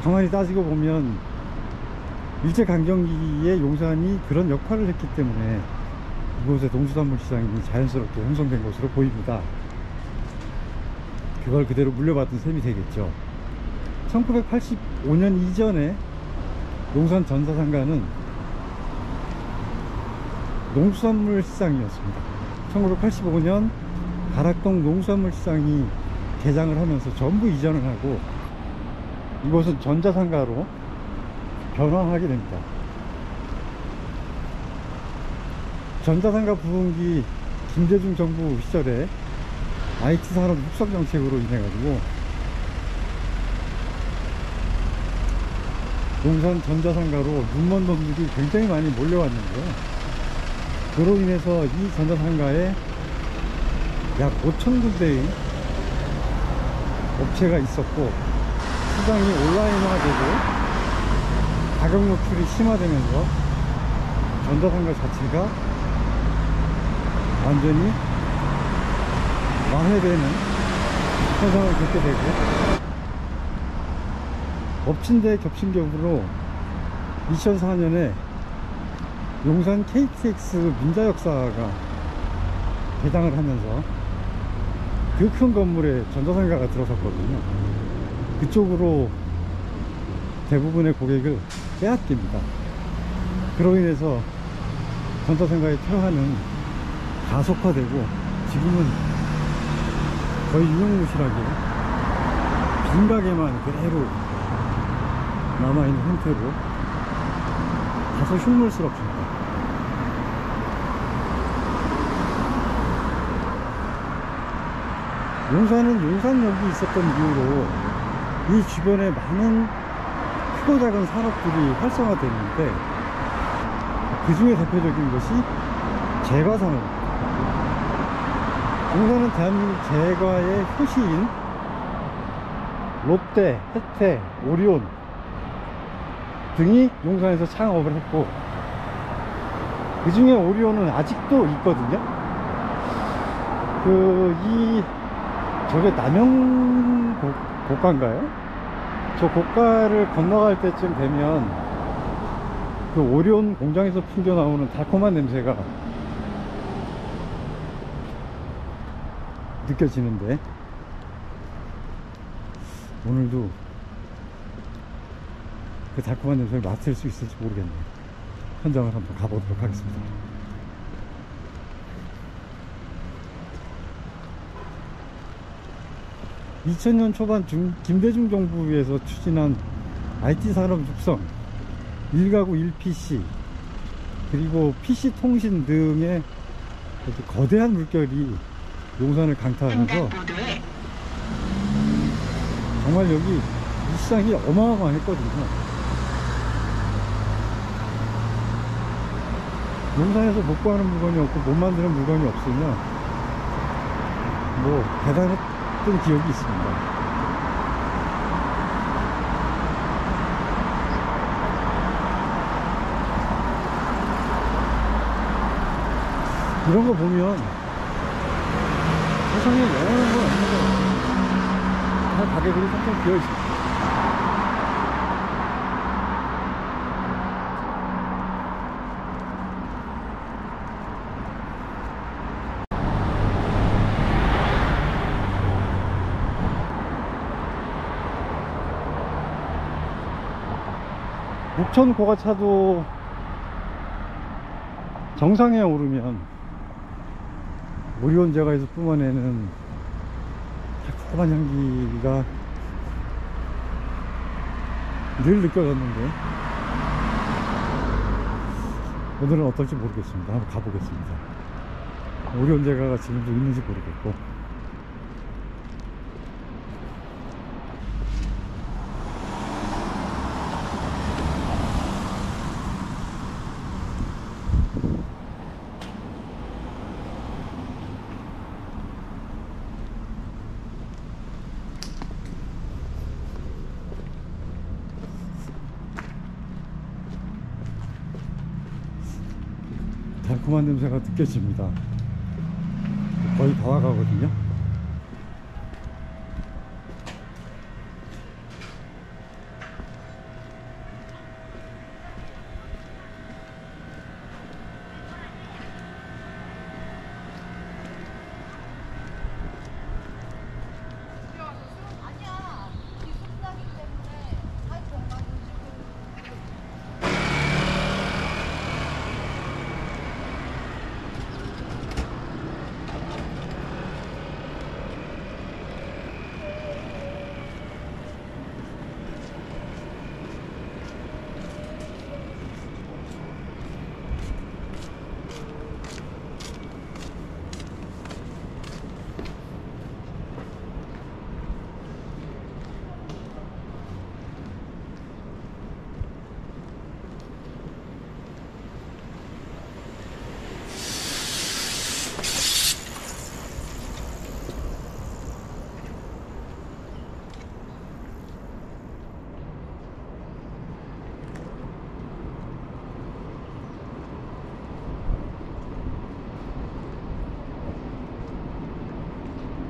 가만히 따지고 보면 일제강점기에 용산이 그런 역할을 했기 때문에 이곳에 농수산물 시장이 자연스럽게 형성된 것으로 보입니다. 그걸 그대로 물려받은 셈이 되겠죠. 1985년 이전에 용산 전자상가는 농수산물 시장이었습니다. 1985년 가락동 농수산물 시장이 개장을 하면서 전부 이전을 하고 이곳은 전자상가로 변화하게 됩니다. 전자상가 부흥기 김대중 정부 시절에 IT 산업 육성 정책으로 인해 가지고 용산 전자상가로 눈먼 놈들이 굉장히 많이 몰려왔는데요. 그로 인해서 이 전자상가에 약 5,000군데의 업체가 있었고 시장이 온라인화되고 가격 노출이 심화되면서 전자상가 자체가 완전히 완화되는 현상을 겪게 되고 엎친 데 겹친 격으로 2004년에 용산 KTX 민자역사가 개장을 하면서 그 큰 건물에 전자상가가 들어섰거든요. 그쪽으로 대부분의 고객을 빼앗깁니다. 그로 인해서 전자상가의 퇴화는 가속화되고 지금은 거의 유명무실하게 빈 가게만 그대로 남아있는 형태로 다소 흉물스럽습니다. 용산은 용산역이 있었던 이유로 이 주변에 많은 크고 작은 산업들이 활성화되는데 그 중에 대표적인 것이 제과산업. 용산은 대한민국 제과의 효시인 롯데, 혜태, 오리온 등이 용산에서 창업을 했고 그 중에 오리온은 아직도 있거든요. 저게 남영 고가인가요? 저 고가를 건너갈 때쯤 되면 그 오리온 공장에서 풍겨 나오는 달콤한 냄새가 느껴지는데 오늘도 그 달콤한 냄새를 맡을 수 있을지 모르겠네요. 현장을 한번 가보도록 하겠습니다. (2000년) 초반 김대중 정부에서 추진한 IT 산업 육성 1가구 1PC 그리고 PC 통신 등의 아주 거대한 물결이 용산을 강타하면서 정말 여기 이 시장이 어마어마했거든요. 용산에서 못 구하는 물건이 없고 못 만드는 물건이 없으면 뭐 대단했던 기억이 있습니다. 이런 거 보면 세상에 원하는 건 없는 거 같아요. 다 가게들이 텅텅 비어 있어요. 목천 고가차도 정상에 오르면 무리온제가에서 뿜어내는 달콤한 향기가 늘 느껴졌는데 오늘은 어떨지 모르겠습니다. 한번 가보겠습니다. 무리온제가가 지금도 있는지 모르겠고. 달콤한 냄새가 느껴집니다. 거의 다 와가거든요.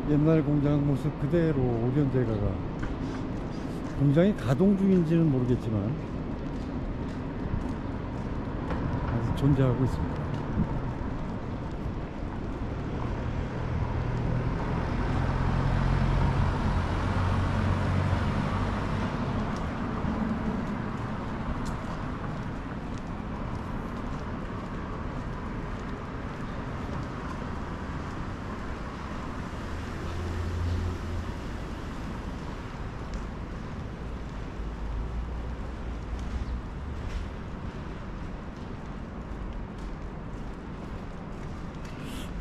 옛날 공장 모습 그대로 오리온제가가 공장이 가동 중인지는 모르겠지만 아직 존재하고 있습니다.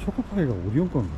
초코파이가 오리온 건가?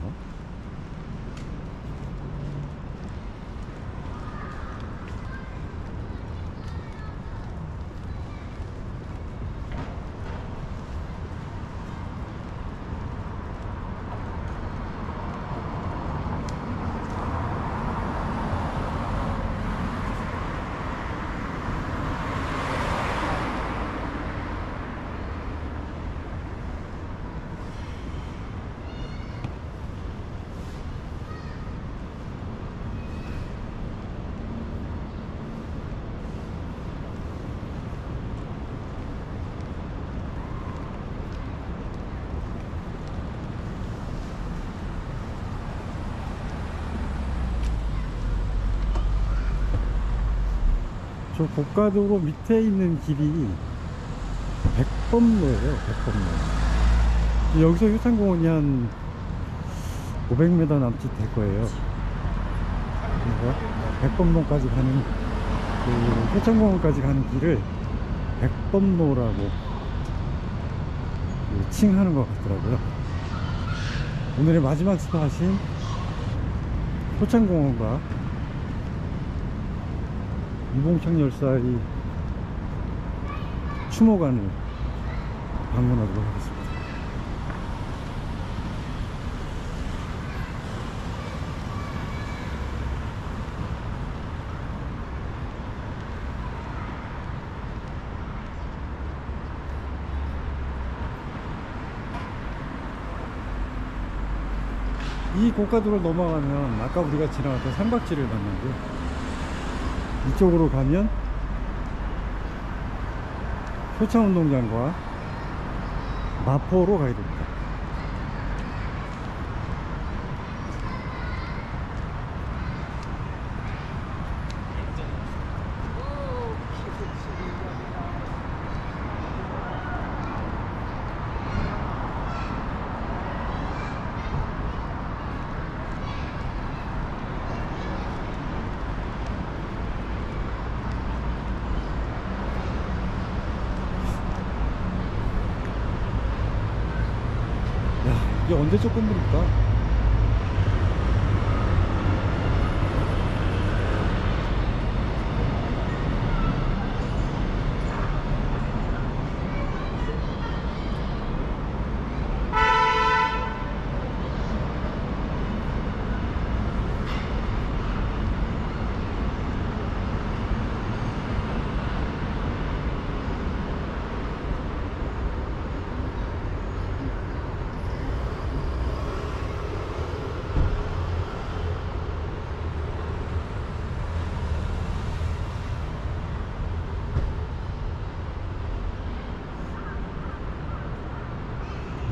저 고가도로 밑에 있는 길이 백범로예요. 백범로. 여기서 효창공원이 한 500m 남짓 될 거예요. 그래서 백범로까지 가는 그 효창공원까지 가는 길을 백범로라고 그 칭하는 것 같더라고요. 오늘의 마지막 스팟인 효창공원과 이봉창 열사의 추모관을 방문하도록 하겠습니다. 이 고가도를 넘어가면 아까 우리가 지나갔던 삼각지를 봤는데, 이쪽으로 가면 효창운동장과 마포로 가야 됩니다. 이게 언제적 건물일까?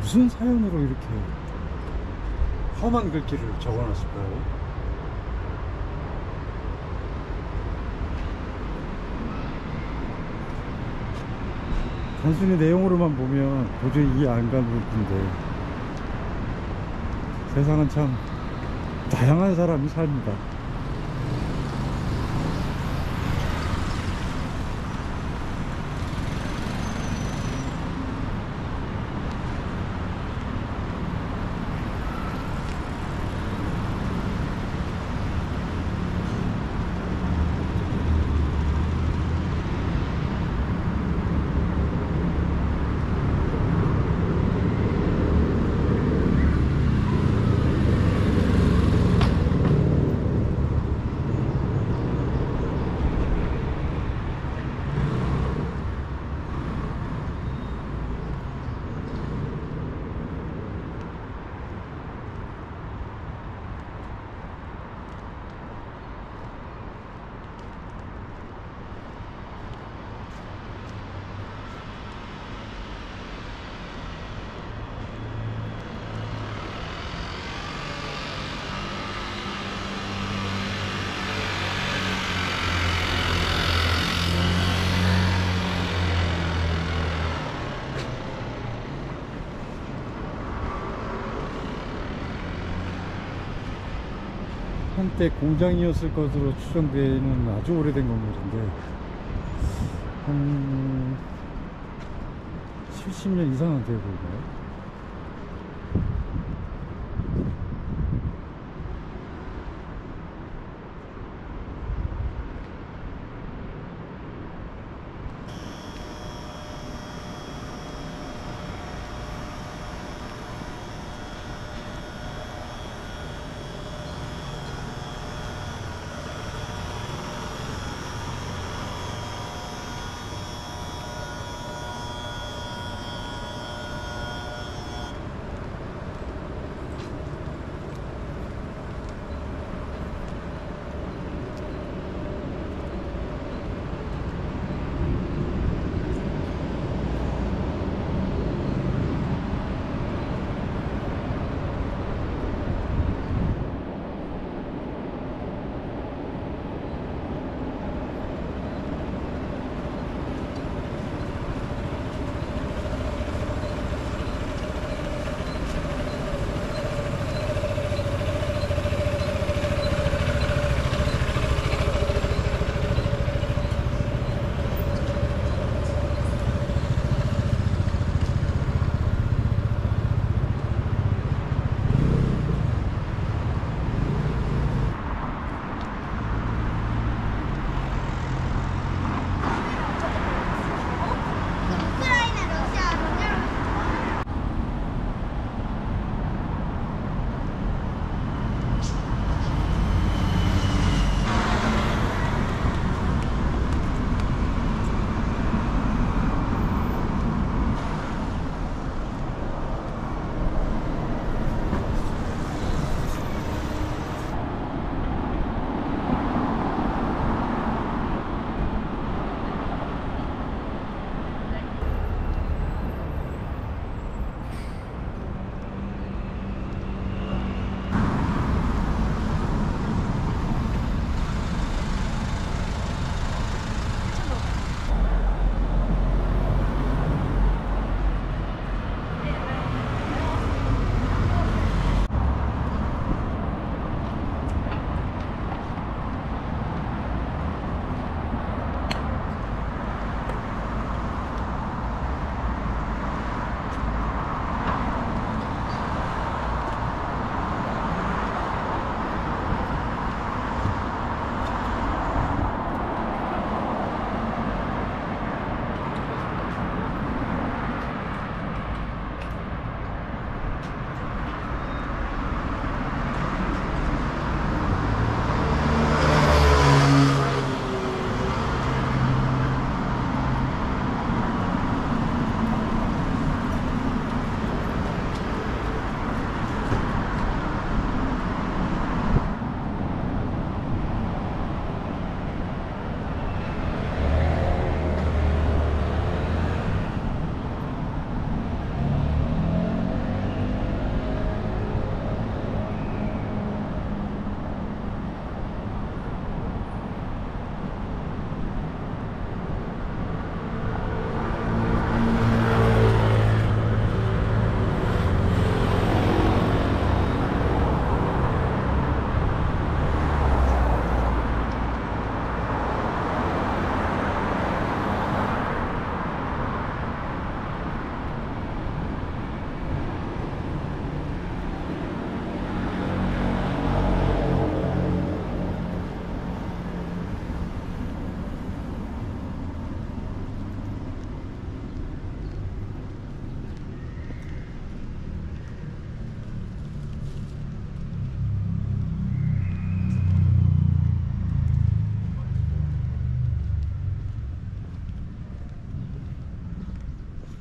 무슨 사연으로 이렇게 험한 글귀를 적어놨을까요? 단순히 내용으로만 보면 도저히 이해 안 가는 글귀인데, 세상은 참 다양한 사람이 삽니다. 한때 공장이었을 것으로 추정되는 아주 오래된 건물인데, 한 70년 이상은 되어 보이나요?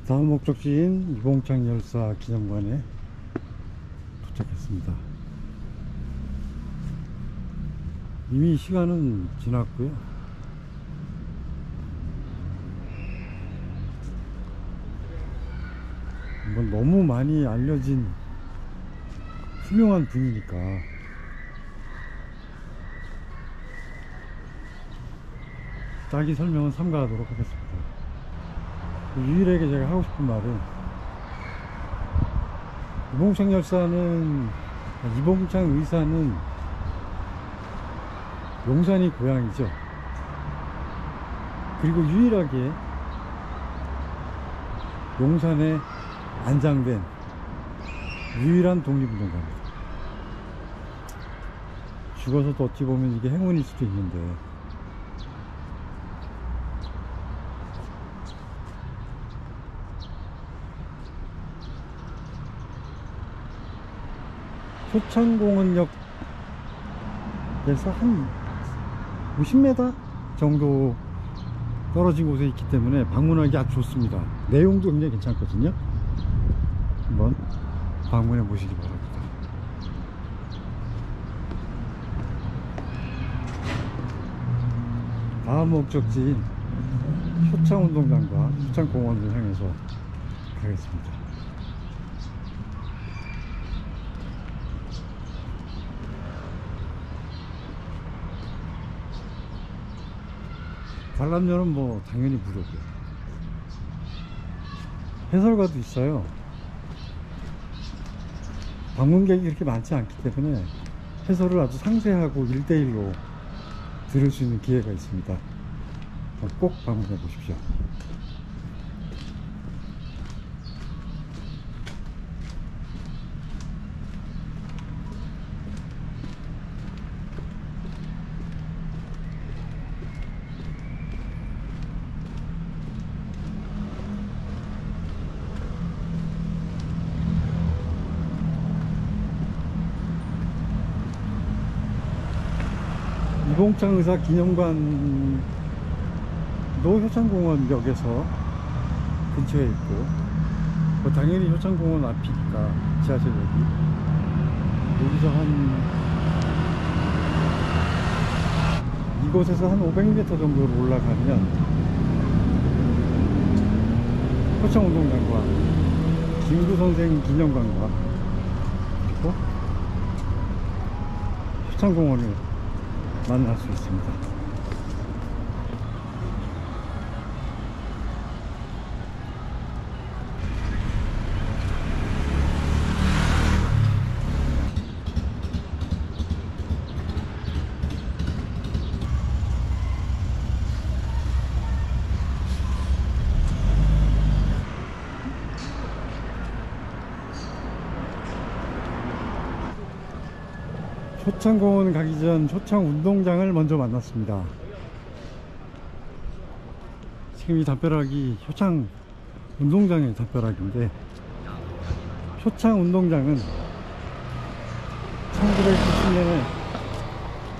다음 목적지인 이봉창 열사 기념관에 도착했습니다. 이미 시간은 지났고요. 뭐 너무 많이 알려진 훌륭한 분이니까 자기 설명은 삼가하도록 하겠습니다. 유일하게 제가 하고 싶은 말은, 이봉창 의사는 용산이 고향이죠. 그리고 유일하게 용산에 안장된 유일한 독립운동가입니다. 죽어서도 어찌 보면 이게 행운일 수도 있는데, 효창공원역에서 한 50m 정도 떨어진 곳에 있기 때문에 방문하기 아주 좋습니다. 내용도 굉장히 괜찮거든요. 한번 방문해 보시기 바랍니다. 다음 목적지인 효창운동장과 효창공원을 향해서 가겠습니다. 관람료는 뭐 당연히 무료고요. 해설가도 있어요. 방문객이 그렇게 많지 않기 때문에 해설을 아주 상세하고 1:1로 들을 수 있는 기회가 있습니다. 꼭 방문해 보십시오. 이봉창 의사 기념관도 효창공원역에서 근처에 있고, 뭐 당연히 효창공원 앞이니까 지하철역이, 여기서 이곳에서 한 500m 정도로 올라가면 효창운동장과 김구선생 기념관과 그리고 효창공원을 만날 수 있습니다. 효창공원 가기 전 효창운동장을 먼저 만났습니다. 지금 이 담벼락이 효창운동장의 담벼락인데, 효창운동장은 1990년에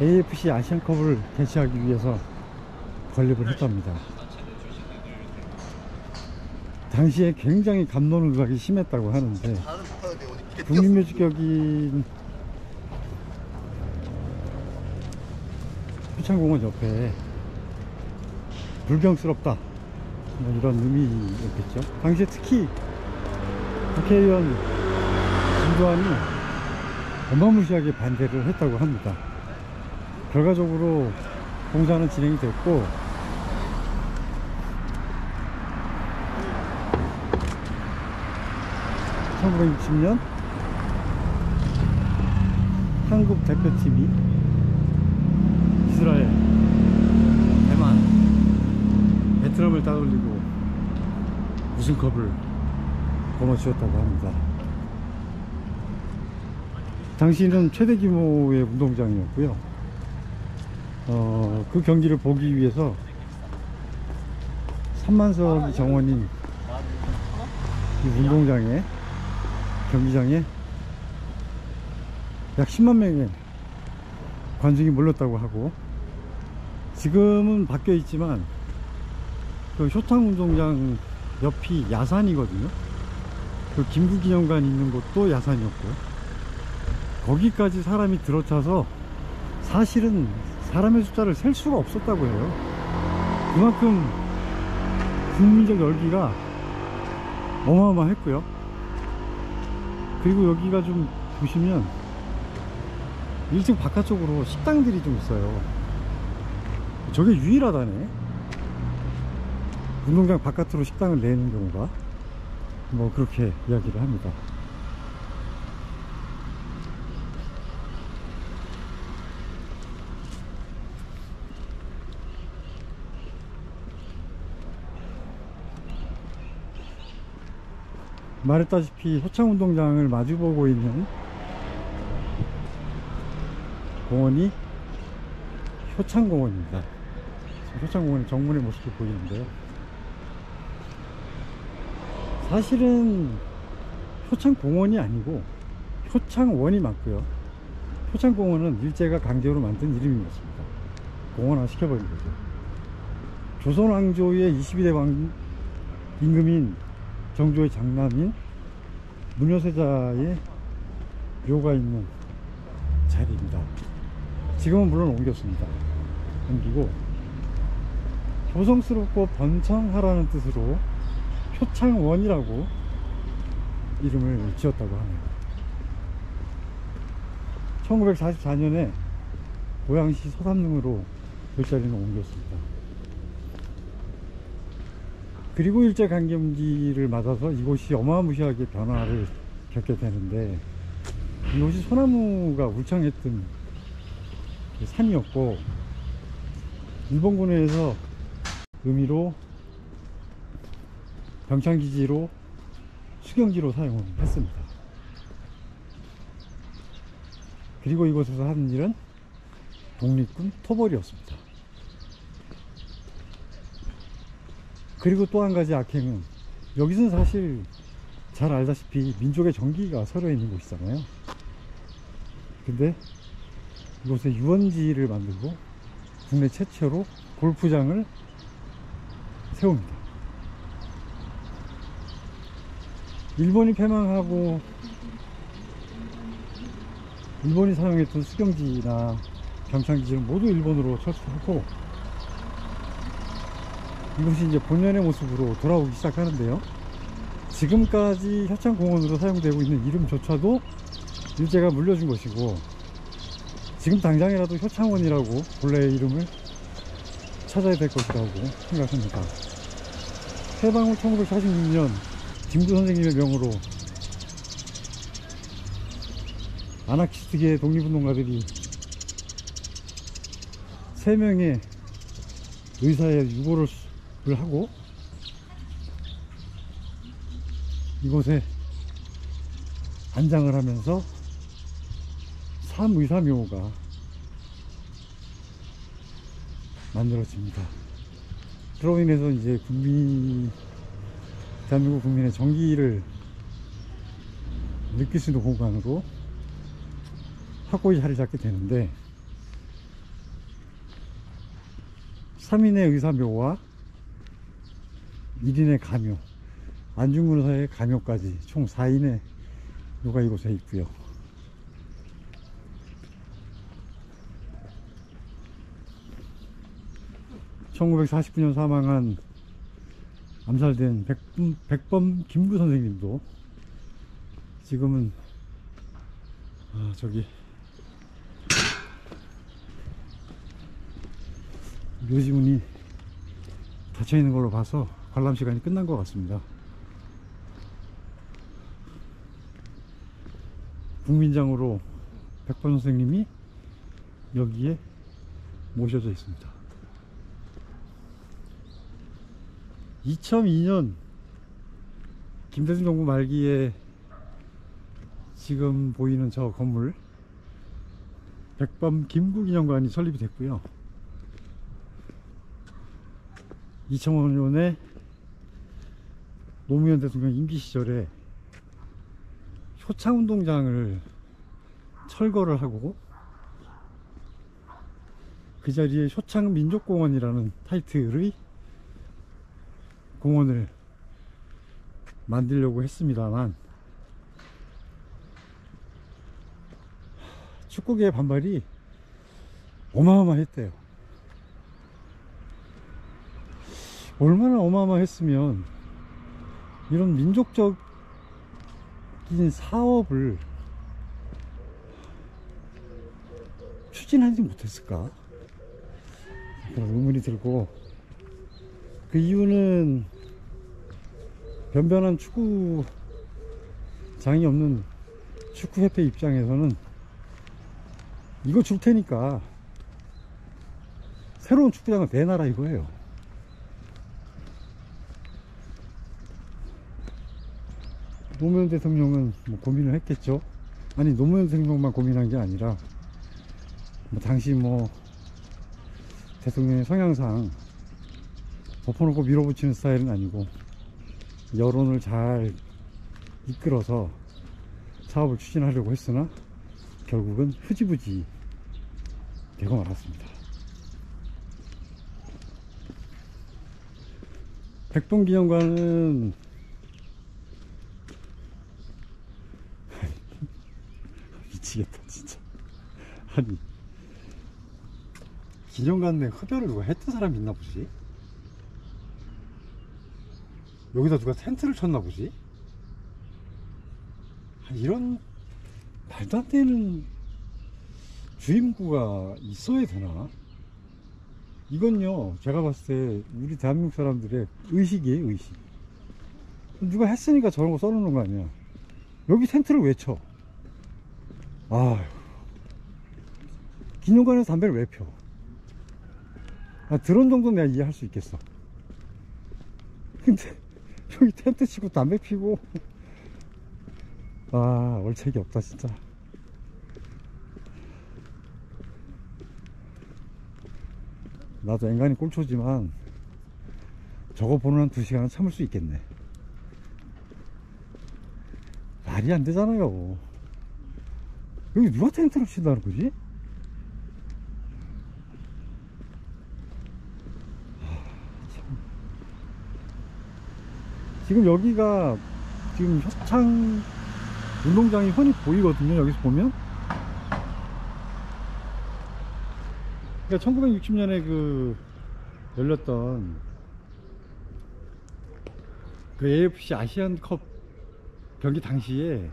AFC 아시안컵을 개최하기 위해서 건립을 했답니다. 당시에 굉장히 갑론을박이 심했다고 하는데, 국립묘지격인 효창공원 옆에 불경스럽다, 뭐 이런 의미였겠죠. 당시에 특히 국회의원 김두한이 어마무시하게 반대를 했다고 합니다. 결과적으로 공사는 진행이 됐고, 1960년 한국 대표팀이 이스라엘, 대만, 베트남을 따돌리고 우승컵을 거머쥐었다고 합니다. 당시는 최대 규모의 운동장이었고요. 그 경기를 보기 위해서 3만석이 정원인 이 운동장에, 경기장에 약 10만 명의 관중이 몰렸다고 하고, 지금은 바뀌어 있지만 그 효창운동장의 옆이 야산이거든요. 그 김구기념관 있는 곳도 야산이었고요. 거기까지 사람이 들어차서 사실은 사람의 숫자를 셀 수가 없었다고 해요. 그만큼 국민적 열기가 어마어마했고요. 그리고 여기가 좀 보시면 1층 바깥쪽으로 식당들이 좀 있어요. 저게 유일하다네. 운동장 바깥으로 식당을 내는 경우가 뭐 그렇게 이야기를 합니다. 말했다시피 효창운동장을 마주보고 있는 공원이 효창공원입니다. 지금 효창공원의 정문의 모습이 보이는데요. 사실은 효창공원이 아니고 효창원이 맞고요. 효창공원은 일제가 강제로 만든 이름이었습니다. 공원화 시켜버린 거죠. 조선왕조의 22대 왕 임금인 정조의 장남인 문효세자의 묘가 있는 자리입니다. 지금은 물론 옮겼습니다. 옮기고 조성스럽고 번창하라는 뜻으로 효창원이라고 이름을 지었다고 하네요. 1944년에 고양시 서삼릉으로 별자리는 옮겼습니다. 그리고 일제강점기를 맞아서 이곳이 어마무시하게 변화를 겪게 되는데, 이곳이 소나무가 울창했던 산이었고, 일본군에서 의미로 병창기지로 수경지로 사용을 했습니다. 그리고 이곳에서 하는 일은 독립군 토벌이었습니다. 그리고 또 한 가지 악행은, 여기서는 사실 잘 알다시피 민족의 정기가 서려 있는 곳이잖아요. 근데 이곳에 유원지를 만들고 국내 최초로 골프장을 세웁니다. 일본이 패망하고 일본이 사용했던 수경지나 병창기지는 모두 일본으로 철수하고, 이것이 이제 본연의 모습으로 돌아오기 시작하는데요. 지금까지 효창공원으로 사용되고 있는 이름조차도 일제가 물려준 것이고, 지금 당장이라도 효창원이라고 본래의 이름을 찾아야 될 것이라고 생각합니다. 해방 후 1946년 김구 선생님의 명으로 아나키스트계 독립운동가들이 3명의 의사의 유고를 하고 이곳에 안장을 하면서 삼의사묘가 만들어집니다. 그로 인해서 이제 대한민국 국민의 정기를 느낄 수 있는 공간으로 확고히 자리 잡게 되는데, 3인의 의사묘와 1인의 가묘, 안중근 의사의 가묘까지 총 4인의 묘가 이곳에 있고요. (1949년) 사망한 암살된 백범 김구 선생님도 지금은 저기 묘지문이 닫혀 있는 걸로 봐서 관람 시간이 끝난 것 같습니다. 국민장으로 백범 선생님이 여기에 모셔져 있습니다. 2002년 김대중 정부 말기에 지금 보이는 저 건물 백범 김구기념관이 설립이 됐고요. 2005년에 노무현 대통령 임기 시절에 효창운동장을 철거를 하고 그 자리에 효창민족공원이라는 타이틀의 공원을 만들려고 했습니다만 축구계의 반발이 어마어마했대요. 얼마나 어마어마했으면 이런 민족적인 사업을 추진하지 못했을까 그런 의문이 들고, 그 이유는 변변한 축구장이 없는 축구협회 입장에서는 이거 줄 테니까 새로운 축구장을 내놔라 이거예요. 노무현 대통령은 뭐 고민을 했겠죠. 아니 노무현 대통령만 고민한 게 아니라 뭐 당시 뭐 대통령의 성향상 덮어놓고 밀어붙이는 스타일은 아니고 여론을 잘 이끌어서 사업을 추진하려고 했으나 결국은 흐지부지 되고 말았습니다. 백봉기념관은 미치겠다 진짜. 아니 기념관 내 흡연을 누가 했던 사람이 있나 보지? 여기다 누가 텐트를 쳤나 보지? 아니, 이런 말도 안 되는 주임구가 있어야 되나? 이건요 제가 봤을 때 우리 대한민국 사람들의 의식이에요. 의식. 누가 했으니까 저런 거 써놓는 거 아니야. 여기 텐트를 왜 쳐? 아휴, 기념관에서 담배를 왜 펴? 드론 정도는 내가 이해할 수 있겠어. 근데 여기 텐트 치고 담배 피고 얼척이 없다 진짜. 나도 앵간히 꼴초지만 저거 보는 한 2시간은 참을 수 있겠네. 말이 안 되잖아요. 여기 누가 텐트를 친다는 거지? 지금 여기가 지금 협창 운동장이 흔히 보이거든요. 여기서 보면. 그러니까 1960년에 그 열렸던 그 AFC 아시안컵 경기 당시에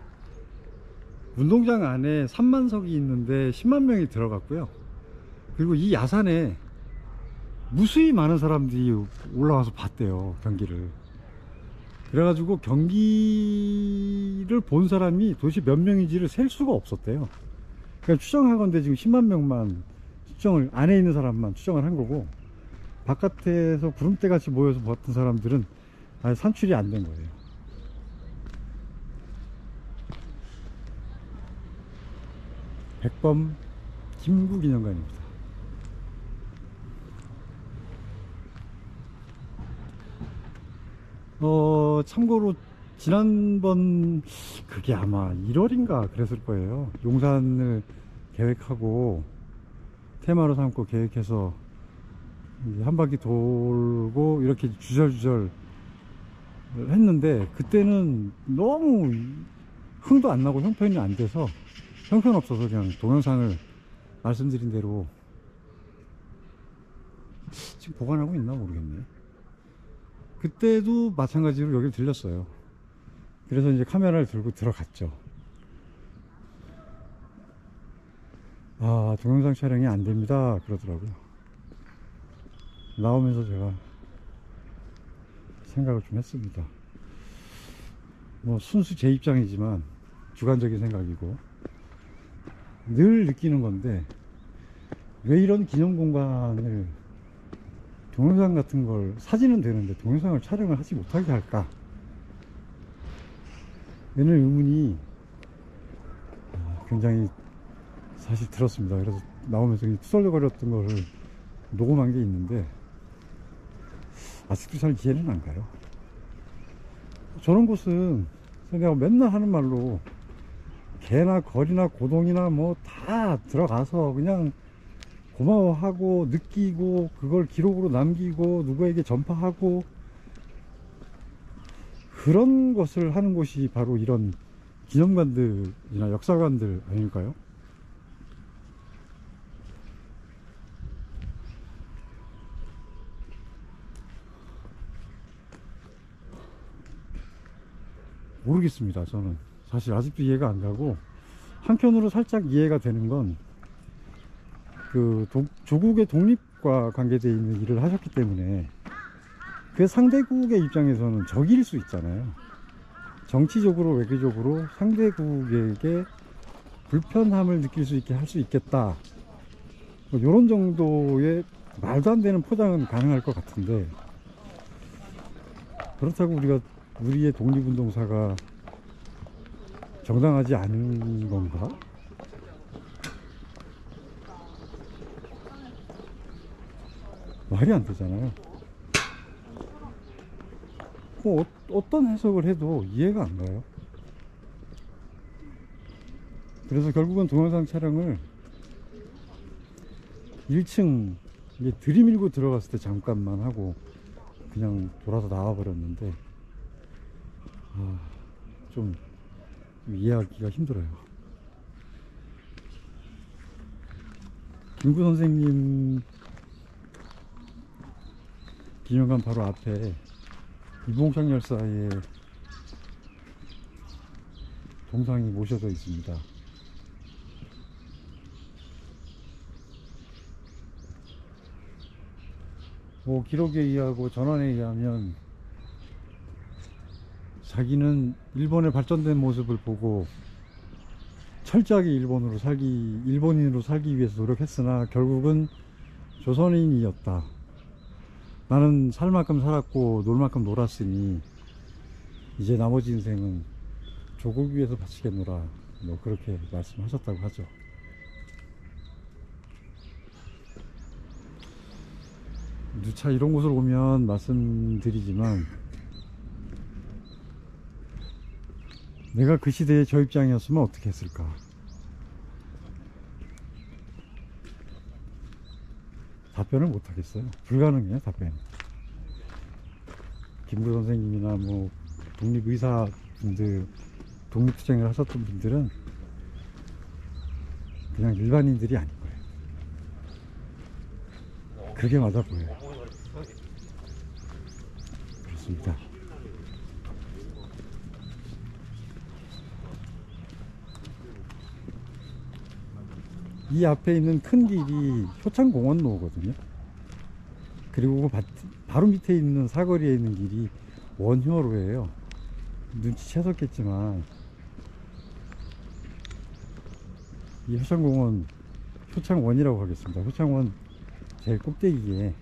운동장 안에 3만석이 있는데 10만 명이 들어갔고요. 그리고 이 야산에 무수히 많은 사람들이 올라와서 봤대요, 경기를. 그래가지고 경기를 본 사람이 도대체 몇 명인지를 셀 수가 없었대요. 그러니까 추정하건대 지금 10만 명만 추정을, 안에 있는 사람만 추정을 한 거고, 바깥에서 구름대 같이 모여서 봤던 사람들은 아예 산출이 안 된 거예요. 백범 김구기념관입니다. 참고로 지난번 그게 아마 1월인가 그랬을 거예요. 용산을 계획하고 테마로 삼고 계획해서 이제 한 바퀴 돌고 이렇게 주절주절 했는데, 그때는 너무 흥도 안 나고 형편이 안 돼서, 형편없어서 그냥 동영상을 말씀드린 대로 지금 보관하고 있나 모르겠네. 그때도 마찬가지로 여기를 들렸어요. 그래서 이제 카메라를 들고 들어갔죠. 동영상 촬영이 안 됩니다 그러더라고요. 나오면서 제가 생각을 좀 했습니다. 뭐 순수 제 입장이지만 주관적인 생각이고 늘 느끼는 건데, 왜 이런 기념공간을 동영상 같은 걸, 사진은 되는데 동영상을 촬영을 하지 못하게 할까? 이런 의문이 굉장히 사실 들었습니다. 그래서 나오면서 투덜거렸던 거를 녹음한 게 있는데 아직도 잘 이해는 안 가요. 저런 곳은 내가 맨날 하는 말로 개나 거리나 고동이나 뭐 다 들어가서 그냥 고마워하고 느끼고 그걸 기록으로 남기고 누구에게 전파하고, 그런 것을 하는 곳이 바로 이런 기념관들이나 역사관들 아닐까요? 모르겠습니다. 저는 사실 아직도 이해가 안 가고, 한편으로 살짝 이해가 되는 건 그 조국의 독립과 관계되어 있는 일을 하셨기 때문에 그 상대국의 입장에서는 적일 수 있잖아요. 정치적으로 외교적으로 상대국에게 불편함을 느낄 수 있게 할 수 있겠다, 뭐 이런 정도의 말도 안 되는 포장은 가능할 것 같은데, 그렇다고 우리의 독립운동사가 정당하지 않은 건가? 말이 안 되잖아요. 뭐 어떤 해석을 해도 이해가 안 가요. 그래서 결국은 동영상 촬영을 1층 이게 들이밀고 들어갔을 때 잠깐만 하고 그냥 돌아서 나와 버렸는데, 좀 이해하기가 힘들어요. 김구 선생님 기념관 바로 앞에 이봉창 열사의 동상이 모셔져 있습니다. 뭐 기록에 의하고 전원에 의하면 자기는 일본의 발전된 모습을 보고 철저하게 일본인으로 살기 위해서 노력했으나 결국은 조선인이었다. 나는 살 만큼 살았고 놀 만큼 놀았으니 이제 나머지 인생은 조국 위해서 바치겠노라, 뭐 그렇게 말씀하셨다고 하죠. 누차 이런 곳을 오면 말씀드리지만, 내가 그 시대의 저 입장이었으면 어떻게 했을까? 답변을 못 하겠어요. 불가능해요, 답변. 김구 선생님이나 뭐 독립의사분들, 독립투쟁을 하셨던 분들은 그냥 일반인들이 아닌 거예요. 그게 맞아 보여요. 그렇습니다. 이 앞에 있는 큰 길이 효창공원로거든요. 그리고 바로 밑에 있는 사거리에 있는 길이 원효로예요. 눈치채셨겠지만 이 효창공원, 효창원이라고 하겠습니다. 효창원 제일 꼭대기에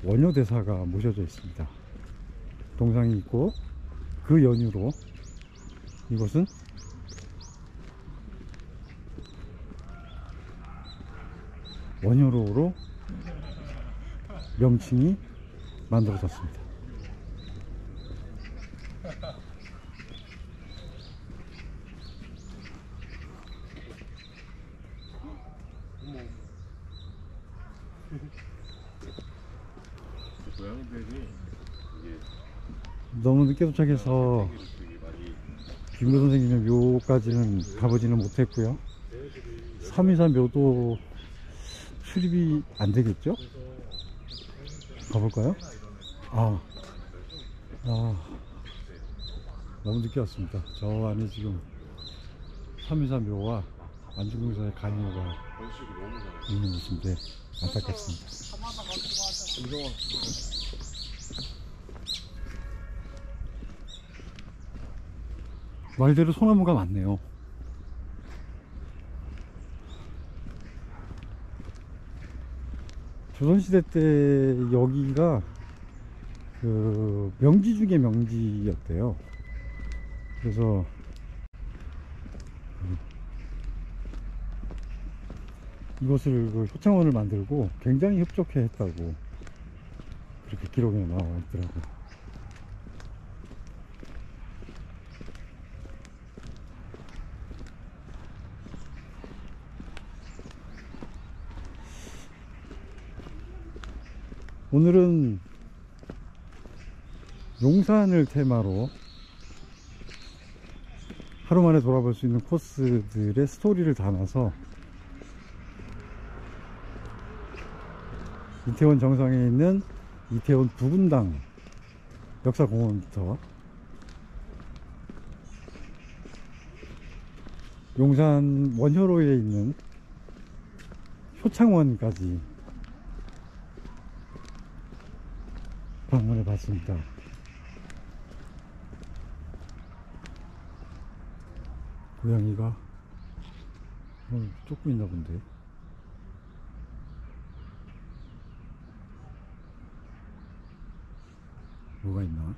원효대사가 모셔져 있습니다. 동상이 있고, 그 연유로 이곳은 원효로로 명칭이 만들어졌습니다. 너무 늦게 도착해서 김구 선생님의 묘까지는 가보지는 못했고요. 3.24 묘도 출입이 안 되겠죠? 가볼까요? 너무 늦게 왔습니다. 저 안에 지금 3.24 묘와 안중근사의 간이어가 있는 곳인데 안타깝습니다. 말대로 소나무가 많네요. 조선시대 때 여기가 그 명지 중에 명지였대요. 그래서 이것을 그 효창원을 만들고 굉장히 흡족해 했다고 그렇게 기록에 나와 있더라고요. 오늘은 용산을 테마로 하루 만에 돌아볼 수 있는 코스들의 스토리를 담아서 이태원 정상에 있는 이태원 부분당 역사공원부터 용산 원효로에 있는 효창원까지 방문해 봤습니다. 고양이가 쫓고 있나 본데. 뭐가 있나?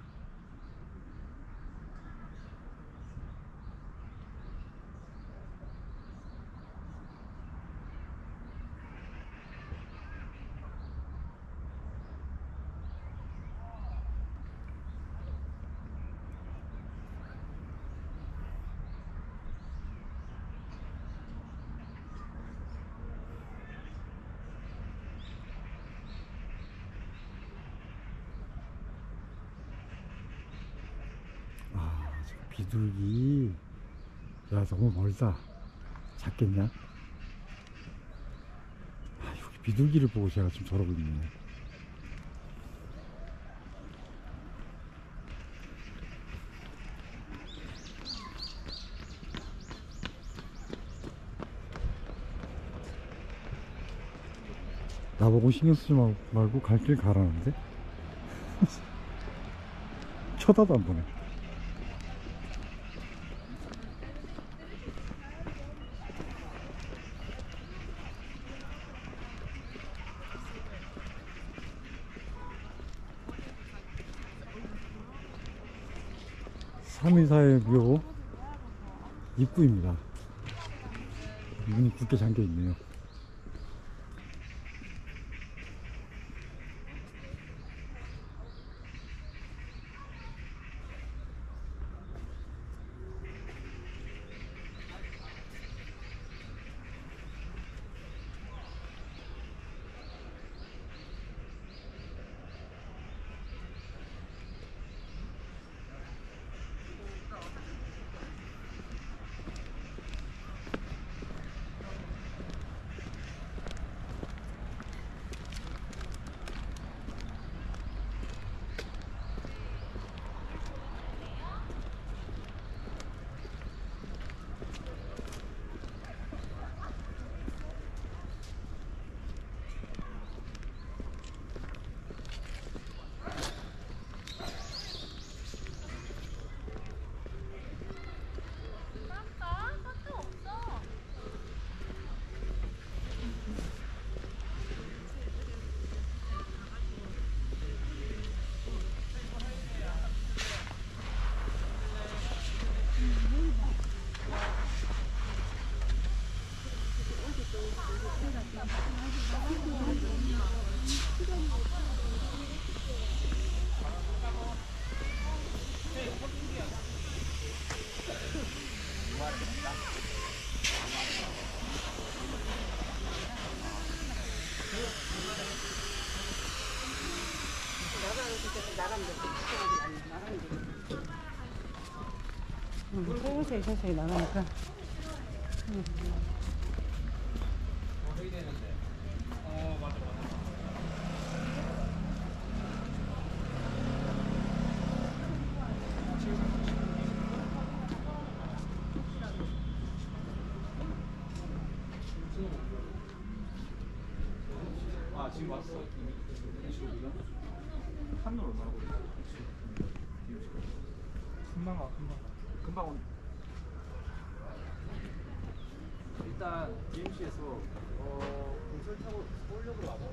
비둘기. 야, 너무 멀다. 작겠냐? 여기 비둘기를 보고 제가 지금 저러고 있네. 나보고 신경 쓰지 말고 갈 길 가라는데? 쳐다도 안 보네. 삼일사의 묘 입구입니다. 문이 굳게 잠겨 있네요. 서서히 나가니까. 아, 지금 왔어. 한로로 가고 있어. 금방 와, 금방 온. 일단 BMC에서 공설 타고 서울역으로 와봐.